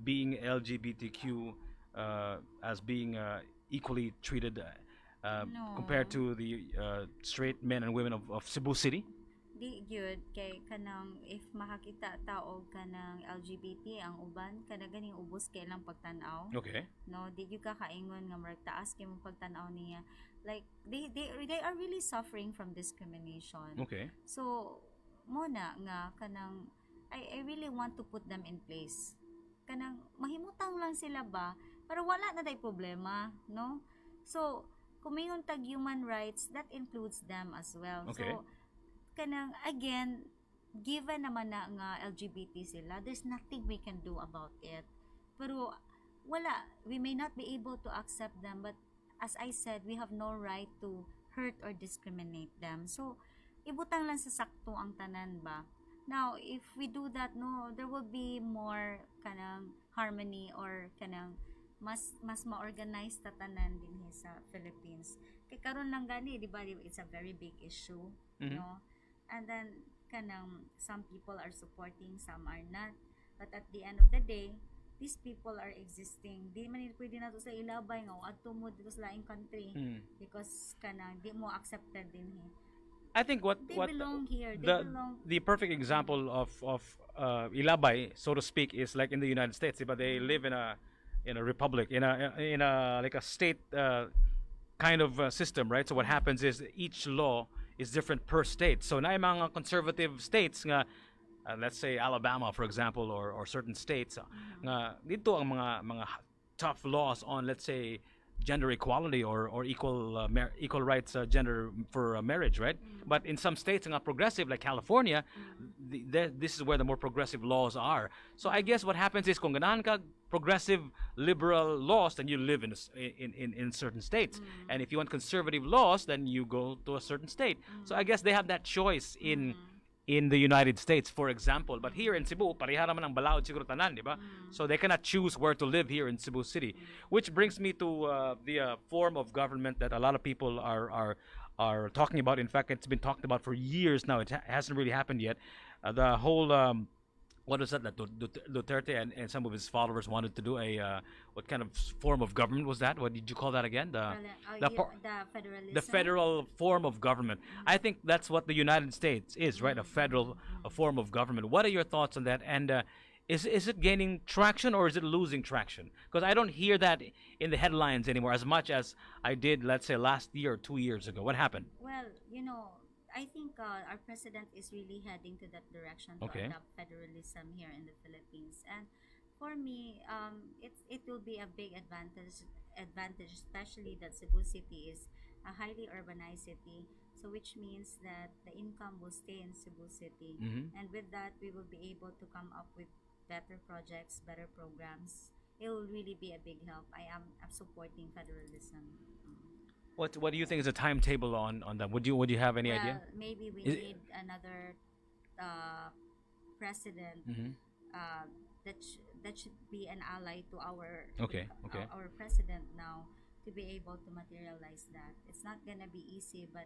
being LGBTQ as being equally treated No. compared to the straight men and women of Cebu City? di gyud kay kanang if makakita tao kanang LGBT ang uban kana ganing ubos kay lang pagtan-aw. Okay. No, di gyud ka kaingon nga murag taas kay mong pagtan-aw niya. Like they are really suffering from discrimination. Okay. So mo na nga kanang I really want to put them in place. Kanang mahimutang lang sila ba para wala na day problema, no? So kumingon tag human rights, that includes them as well. Okay. So kanang again, given naman na nga LGBT sila, there's nothing we can do about it. Pero wala, we may not be able to accept them, but as I said, we have no right to hurt or discriminate them. So ibutang lang sa sakto ang tanan ba. Now, if we do that, no, there will be more kanang harmony or kanang mas ma-organize ta tanan din sa Philippines. Kay karon lang gani, di ba, it's a very big issue, Mhm. no? And then kanang some people are supporting, some are not. But at the end of the day, these people are existing. Di man pwede na to sa ilabay nga adto mo dito sa laing country because kanang di mo accepted din I think what They belong here. They belong. the perfect example of ilabay, so to speak, is like in the United States. But they live in a republic, in a like a state kind of system, right? So what happens is each law is different per state. So na mga conservative states nga let's say Alabama, for example, or certain states nga dito ang mga tough laws on, let's say, gender equality or equal rights, gender for marriage, right? But in some states nga progressive like California, this is where the more progressive laws are. So I guess what happens is kung ganahan ka progressive liberal laws, then you live in certain states. And if you want conservative laws, then you go to a certain state. So I guess they have that choice in the United States, for example. But here in Cebu, pareha naman ang balaod siguro tanan, di ba? So they cannot choose where to live here in Cebu City. Which brings me to the form of government that a lot of people are talking about. In fact, it's been talked about for years now. It hasn't really happened yet. The whole what was that Duterte and some of his followers wanted to do what kind of form of government was that? What did you call that again? The Federalism. the federal form of government. I think that's what the United States is, right? A form of government. What are your thoughts on that? And is it gaining traction or is it losing traction? Because I don't hear that in the headlines anymore as much as I did, let's say, last year or 2 years ago. What happened? Well, I think our president is really heading to that direction to Okay. adopt federalism here in the Philippines. And for me, it will be a big advantage, especially that Cebu City is a highly urbanized city. So which means that the income will stay in Cebu City, and with that, we will be able to come up with better projects, better programs. It will really be a big help. I'm supporting federalism. What do you think is a timetable on that? Would you have any idea? Well, maybe we Is- need another president that should be an ally to our Okay. our president now to be able to materialize that. It's not gonna be easy, but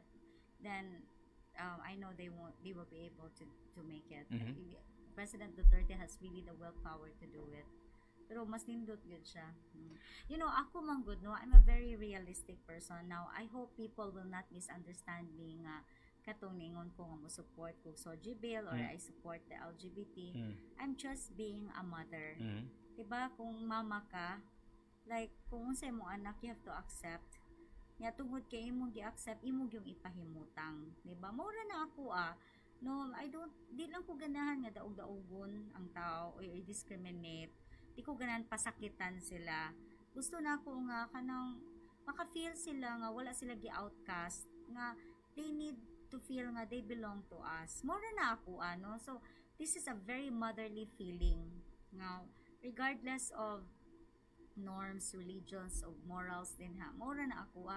then I know they will be able to make it. President Duterte has really the willpower to do it. Pero mas nindot good siya. Ako man good, no? I'm a very realistic person. Now, I hope people will not misunderstand me nga katong ningon ko nga mo support ko Soji Bill or I support the LGBT. I'm just being a mother. Diba? Kung mama ka, like, kung unsay mo anak, you have to accept. Nga tungod kay imong gi-accept, imong yung ipahimutang. Diba? Maura na ako No, di lang ko ganahan nga daog-daogon ang tao o i-discriminate. Di ko ganan pasakitan sila. Gusto na ako nga kanang maka-feel sila nga wala sila gi-outcast, nga they need to feel nga they belong to us. More na ako so this is a very motherly feeling. Now, regardless of norms, religions, of morals din more na ako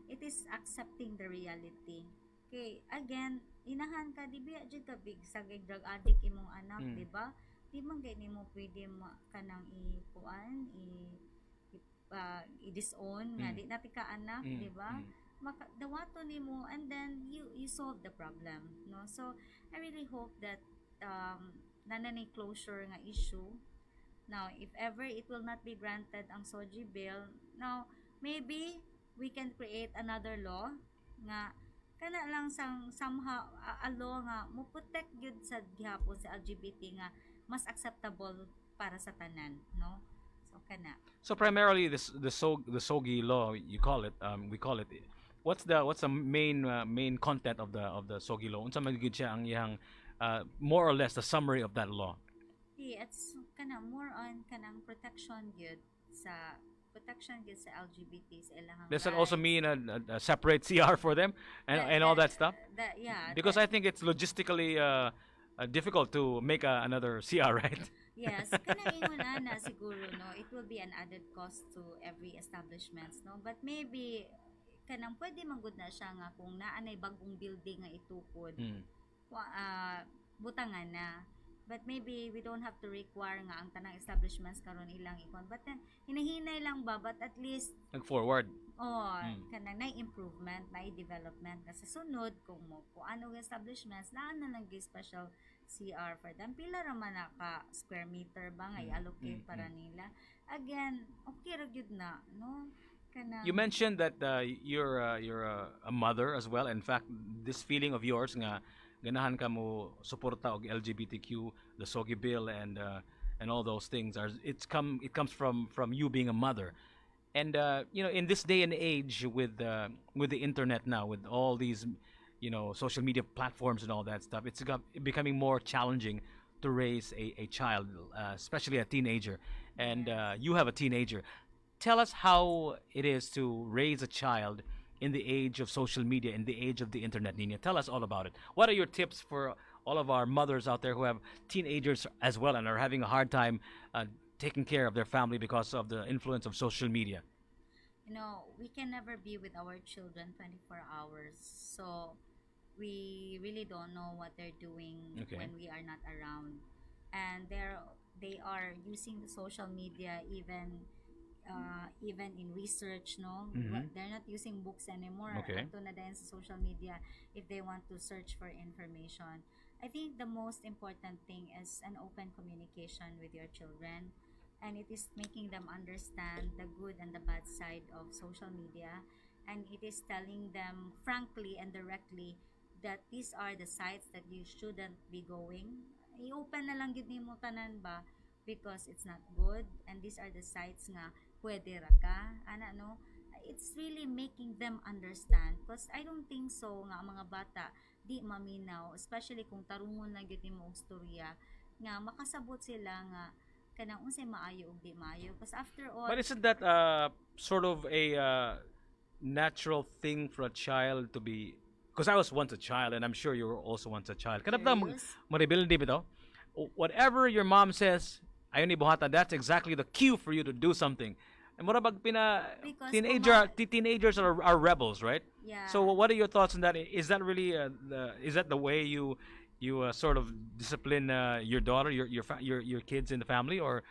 it is accepting the reality. Okay, again, inahan ka, di ba dyan ka big sa drug addict imong anak, di ba? Di man gani mo pwede kanang i-disown nga di natin ka anak, di ba? Dawato nimo and then you solve the problem, no? So I really hope that nanay closure nga issue. Now, if ever it will not be granted ang Soji bill, now maybe we can create another law nga kana lang somehow alo nga mo protect gyud sa gihapon sa LGBT nga mas acceptable para sa tanan, no? So kana. So primarily the Sogi law, you call it, we call it, what's the main content of the Sogi law? Unsa man gyud siya ang iyang more or less the summary of that law? It's kana more on kanang protection gyud sa LGBT sa ilahang Does that also rights. mean a separate CR for them and all that stuff? Because I That, think it's logistically difficult to make another CR, right? yes, kana ingon ana siguro no, it will be an added cost to every establishments no, but maybe kanang pwede man gud na siya nga kung naanay bagong building nga itukod Mm. butangan na. But maybe we don't have to require nga ang tanang establishments karon ilang ikon, but then hinahinay lang ba, but at least Forward. kanang na improvement, na development kasi sunod kung ano yung establishments na lang gi special CR for them, pila ra man na ka square meter ba nga i-allocate para nila, again okay ra gyud na no, kanang You mentioned that you're a mother as well. In fact, this feeling of yours nga ganahan ka mo suporta og LGBTQ, the Sogi bill and all those things it comes from you being a mother. And in this day and age with the internet now, with all these social media platforms and all that stuff, it's becoming more challenging to raise a child, especially a teenager. And you have a teenager. Tell us how it is to raise a child in the age of social media, in the age of the internet, Nina. Tell us all about it. What are your tips for all of our mothers out there who have teenagers as well and are having a hard time taking care of their family because of the influence of social media? we can never be with our children 24 hours, so we really don't know what they're doing Okay. when we are not around, and they are using the social media even in research, no. They're not using books anymore. Okay. Ato na din sa social media if they want to search for information. I think the most important thing is an open communication with your children, and it is making them understand the good and the bad side of social media, and it is telling them frankly and directly that these are the sites that you shouldn't be going. I-open na lang gid nimo tanan ba, because it's not good, and these are the sites nga pwede ra ka ana no. It's really making them understand, because I don't think so nga ang mga bata di maminaw, especially kung tarungon lang gyud nimo og storya nga makasabot sila nga kanang unsay maayo ug di maayo, because after all But isn't that sort of a natural thing for a child to be? Because I was once a child, and I'm sure you were also once a child. Kanap na curious. maribildi bitaw. Whatever your mom says, ayon ni buhata, that's exactly the cue for you to do something. And what about Because teenagers are rebels, right? Yeah. So what are your thoughts on that? Is that really is that the way you sort of discipline your daughter, your kids in the family, or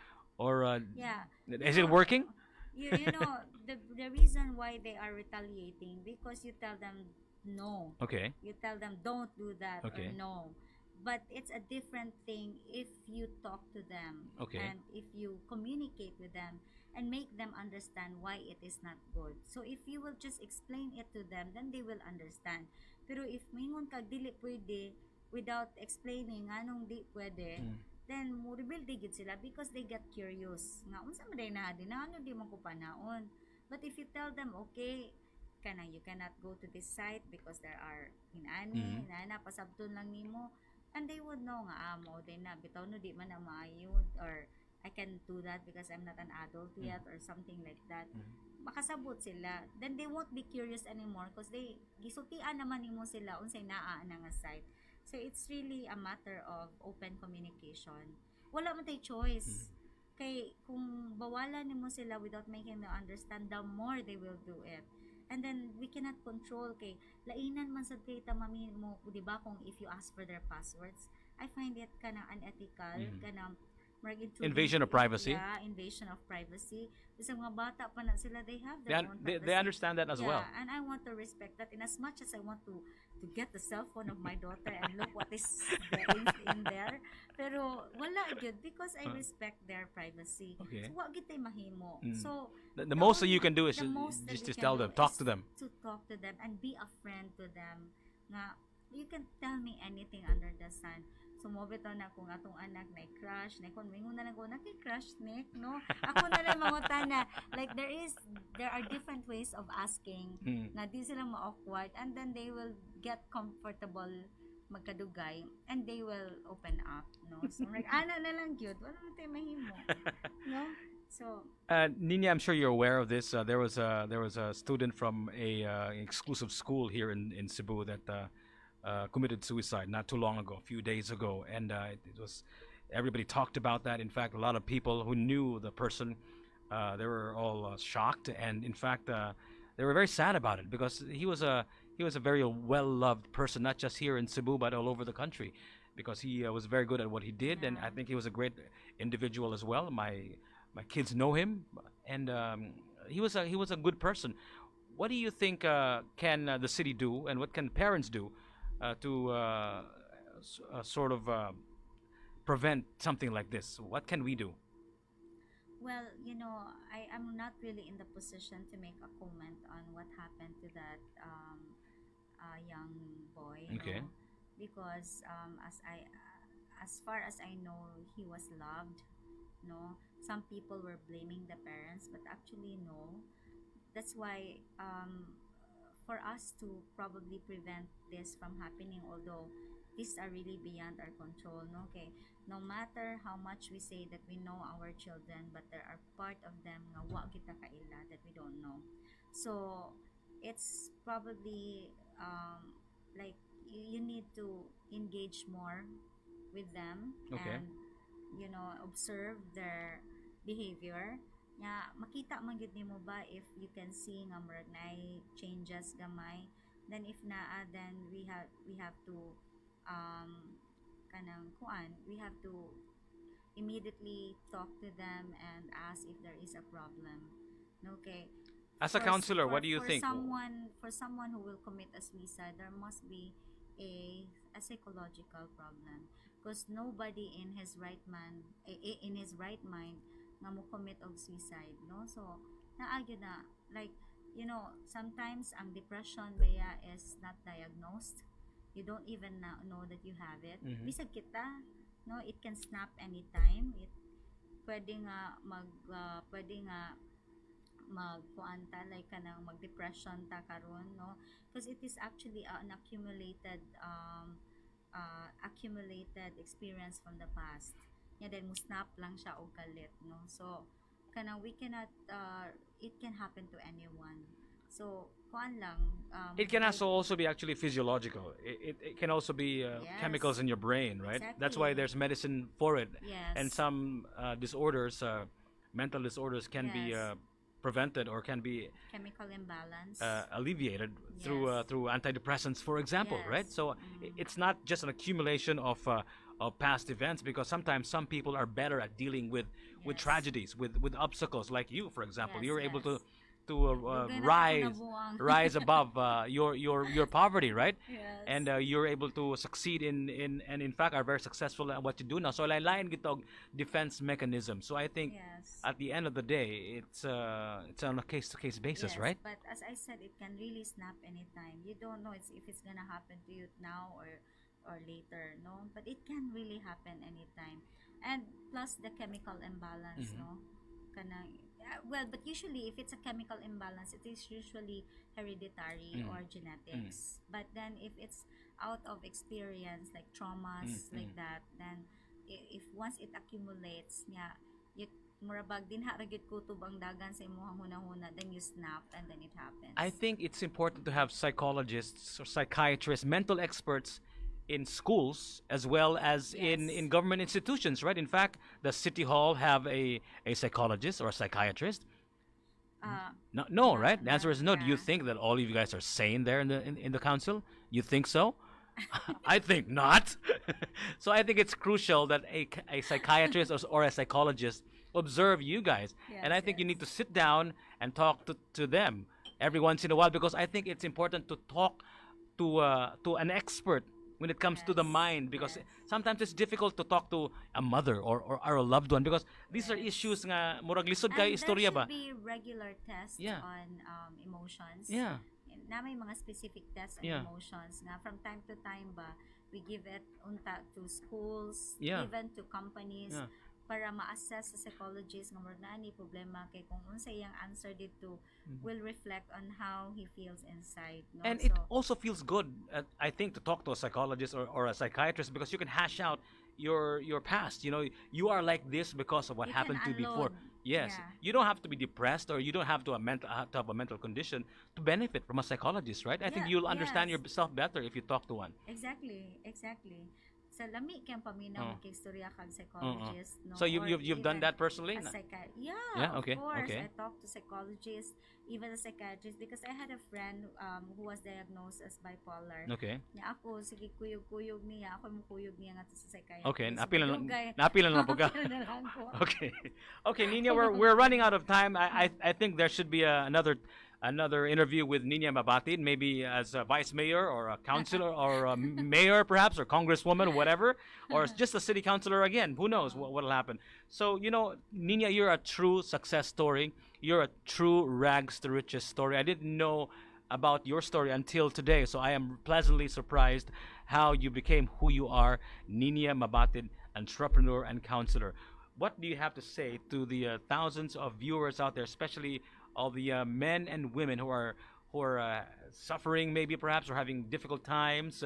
Yeah. is it working? You know the reason why they are retaliating, because you tell them no. Okay. You tell them don't do that Okay. or no. But it's a different thing if you talk to them, Okay. and if you communicate with them and make them understand why it is not good. So if you will just explain it to them, then they will understand. Pero if mingon ka dili pwede without explaining anong di pwede, then mo rebuild gid sila, because they get curious. Nga unsa man day na din ano di man ko panaon. But if you tell them okay, you cannot go to this site because there are inana pasabton lang nimo, and they would know nga mo day na bitaw no di man na maayo, or I can do that because I'm not an adult yet, or something like that. Makasabot sila, then they won't be curious anymore, because they gisultian naman nimo sila unsay naa na nga site. So it's really a matter of open communication. Wala man tay choice. Kay kung bawalan nimo sila without making them understand, the more they will do it. And then we cannot control, kay lainan man sad kay ta mami mo, di ba, kung if you ask for their passwords, I find it kanang unethical, kanang Murag Invasion of privacy. Yeah, invasion of privacy. Kasi mga bata pa na sila, they have their own They privacy. understand that as Yeah, well. and I want to respect that. In as much as I want to get the cell phone of my daughter and look what is there in there, pero wala gyud because I respect their privacy. Okay. So wa gyud tay mahimo. So The most that you only- can do is the most that just we to can tell do them, talk is to them. to talk to them and be a friend to them. Nga you can tell me anything under the sun. So mo bitaw na kung atong anak na crush, na kon mingon na lang ko crush Nick, no? Ako na lang mangutana. Like there are different ways of asking na di sila ma-awkward and then they will get comfortable magkadugay and they will open up, no? So like ana na lang gyud, wala man tay mahimo. No? So Nina, I'm sure you're aware of this. There was a student from a exclusive school here in Cebu that committed suicide not too long ago, a few days ago, and it was everybody talked about that. In fact, a lot of people who knew the person, they were all shocked, and in fact, they were very sad about it because he was a very well loved person, not just here in Cebu but all over the country, because he was very good at what he did, and I think he was a great individual as well. My kids know him, and he was a good person. What do you think can the city do, and what can parents do to sort of prevent something like this? What can we do? well, I am not really in the position to make a comment on what happened to that young boy. Okay. No? Because as far as I know, he was loved. No, some people were blaming the parents, but actually no. That's why for us to probably prevent this from happening, although these are really beyond our control, no? Okay, no matter how much we say that we know our children, but there are part of them nga wa kita kaila that we don't know. So it's probably like you need to engage more with them. Okay. And observe their behavior. Nga makita man gyud nimo ba if you can see nga murag nay changes gamay, then if naa, then we have to we have to immediately talk to them and ask if there is a problem. Okay. As a counselor, what do you think? For someone who will commit a suicide, there must be a psychological problem, because nobody in his right mind nga mo commit og suicide, no? So naagyo na, like, sometimes ang depression baya is not diagnosed. You don't even know that you have it. Bisag kita, no, it can snap anytime. It pwede nga magkuanta like kanang mag-depression ta karon, no? Because it is actually an accumulated experience from the past. Then mo snap lang siya og kalit, no? So kanang we cannot it can happen to anyone. So kuan lang, It can also be actually physiological. It can also be Yes. chemicals in your brain, right? That's why Exactly. there's medicine for it. Yes. And some disorders, mental disorders, can be Yes. prevented or can be chemical imbalance. alleviated through Yes. through antidepressants, for example, right? Yes. So it's not just an accumulation of past events, because sometimes some people are better at dealing with Yes. tragedies, with obstacles, like you, for example. Yes, You're able yes. to Dugay na rise ako nabuang. rise above your poverty, right? Yes. And you're able to succeed in and in fact are very successful at what you do now. So lain gitog defense mechanism. So I think Yes. at the end of the day, it's on a case to case basis, Yes, right? But as I said, it can really snap anytime. You don't know if it's gonna happen to you now or later, no? But it can really happen anytime. And plus the chemical imbalance, no? Well, but usually if it's a chemical imbalance, it is usually hereditary or genetics. But then if it's out of experience, like traumas, like that, then if once it accumulates, you murabag din haragit kutob ang dagan sa imong hunahuna, then you snap and then it happens. I think it's important to have psychologists or psychiatrists, mental experts in schools as well as in government institutions, right? In fact, the city hall have a psychologist or a psychiatrist. No, right? The answer is no. Do you think that all of you guys are sane there in the council? You think so? I think not. So I think it's crucial that a psychiatrist or a psychologist observe you guys. And Yes, I think you yes. need to sit down and talk to them every once in a while, because I think it's important to talk to an expert when it comes to the Yes, mind, because yes, sometimes it's difficult to talk to a mother or a loved one, because these are yes. issues nga murag lisod kay And there istorya should ba. be regular tests Yeah. on emotions. Yeah. Na may mga specific tests on Yeah. emotions nga from time to time ba we give it unta to schools, Yeah. even to companies Yeah. para ma-assess sa psychologist nga murag naa ni problema kay kung unsa iyang answer dito will reflect on how he feels inside, no? And So it also feels good, I think, to talk to a psychologist or a psychiatrist, because you can hash out your past. You know, you are like this because of what you can happened to you before. unload. Yes, Yeah. you don't have to be depressed, or you don't have to have a mental condition to benefit from a psychologist, right? I think Yeah, you'll understand yes. yourself better if you talk to one. Exactly, exactly. Sa lami kang paminaw Oh. kay istorya kag psychologist, no? So Or you've done even that personally? a yeah, Yeah, okay, of course. okay. I talked to psychologists, even a psychiatrist, because I had a friend who was diagnosed as bipolar. Okay. Niya ako, sige, kuyog-kuyog niya. Ako mo kuyog niya nga to sa psychiatrist. Okay, So, napila madugay. napila na po ka. Napila na lang ko. Okay. Okay, Nina, we're running out of time. I think there should be another interview with Niña Mabatid, maybe as a vice mayor or a councillor or a mayor perhaps, or congresswoman, whatever, or just a city councillor again. Who knows what'll happen. So, you know, Niña, you're a true success story. You're a true rags to riches story. I didn't know about your story until today, so I am pleasantly surprised how you became who you are, Niña Mabatid, entrepreneur and councillor. What do you have to say to the thousands of viewers out there, especially all the men and women who are suffering, maybe perhaps, or having difficult times?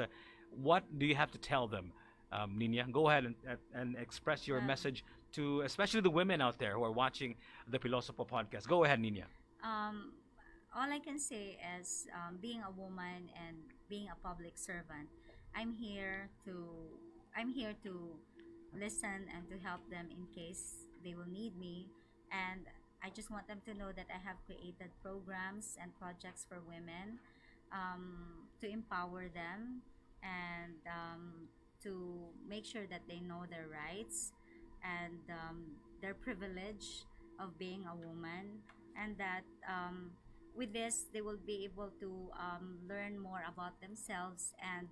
What do you have to tell them, Nina? Go ahead and express your Um, message to especially the women out there who are watching the Pilosopo podcast. Go ahead, Nina. Um, all I can say is being a woman and being a public servant, I'm here to I'm here to listen and to help them in case they will need me. And I just want them to know that I have created programs and projects for women to empower them and to make sure that they know their rights and their privilege of being a woman, and that with this they will be able to learn more about themselves, and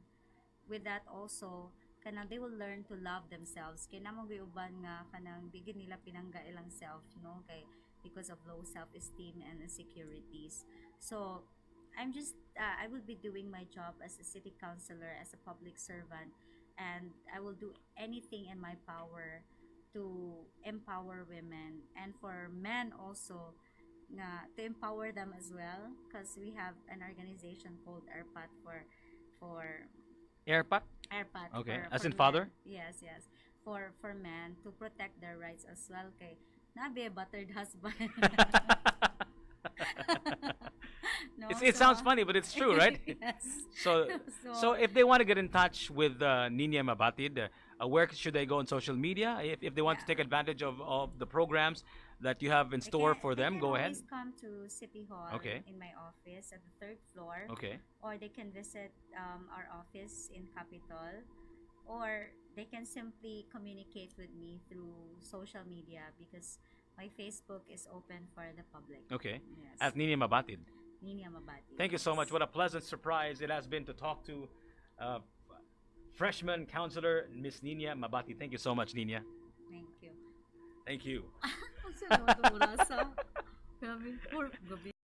with that also kanang they will learn to love themselves kay namo uban nga kanang bigyan nila pinangga ilang self, no, kay because of low self-esteem and insecurities. So I will be doing my job as a city councilor, as a public servant, and I will do anything in my power to empower women, and for men also na to empower them as well, because we have an organization called AirPat for Airpat? AirPat Okay. for, As for in men. father? Yes, yes. For men to protect their rights as well kay nabe battered husband. No, It sounds funny, but it's true, right? Yes. So, so if they want to get in touch with Niña Mabatid, where should they go on social media? If they want to Yeah. take advantage of the programs that you have in store for They them, can go ahead. always come to City Hall Okay. in my office at the third floor, Okay. or they can visit our office in Capitol, or they can simply communicate with me through social media because my Facebook is open for the public. Okay. Yes. At Niña Mabatid. Niña Mabatid. Thank you so much. Yes. What a pleasant surprise it has been to talk to uh, freshman counselor Miss Niña Mabatid. Thank you so much, Niña. Thank you. Thank you. Ang sarap ng oras, ah. Grabe, gabi.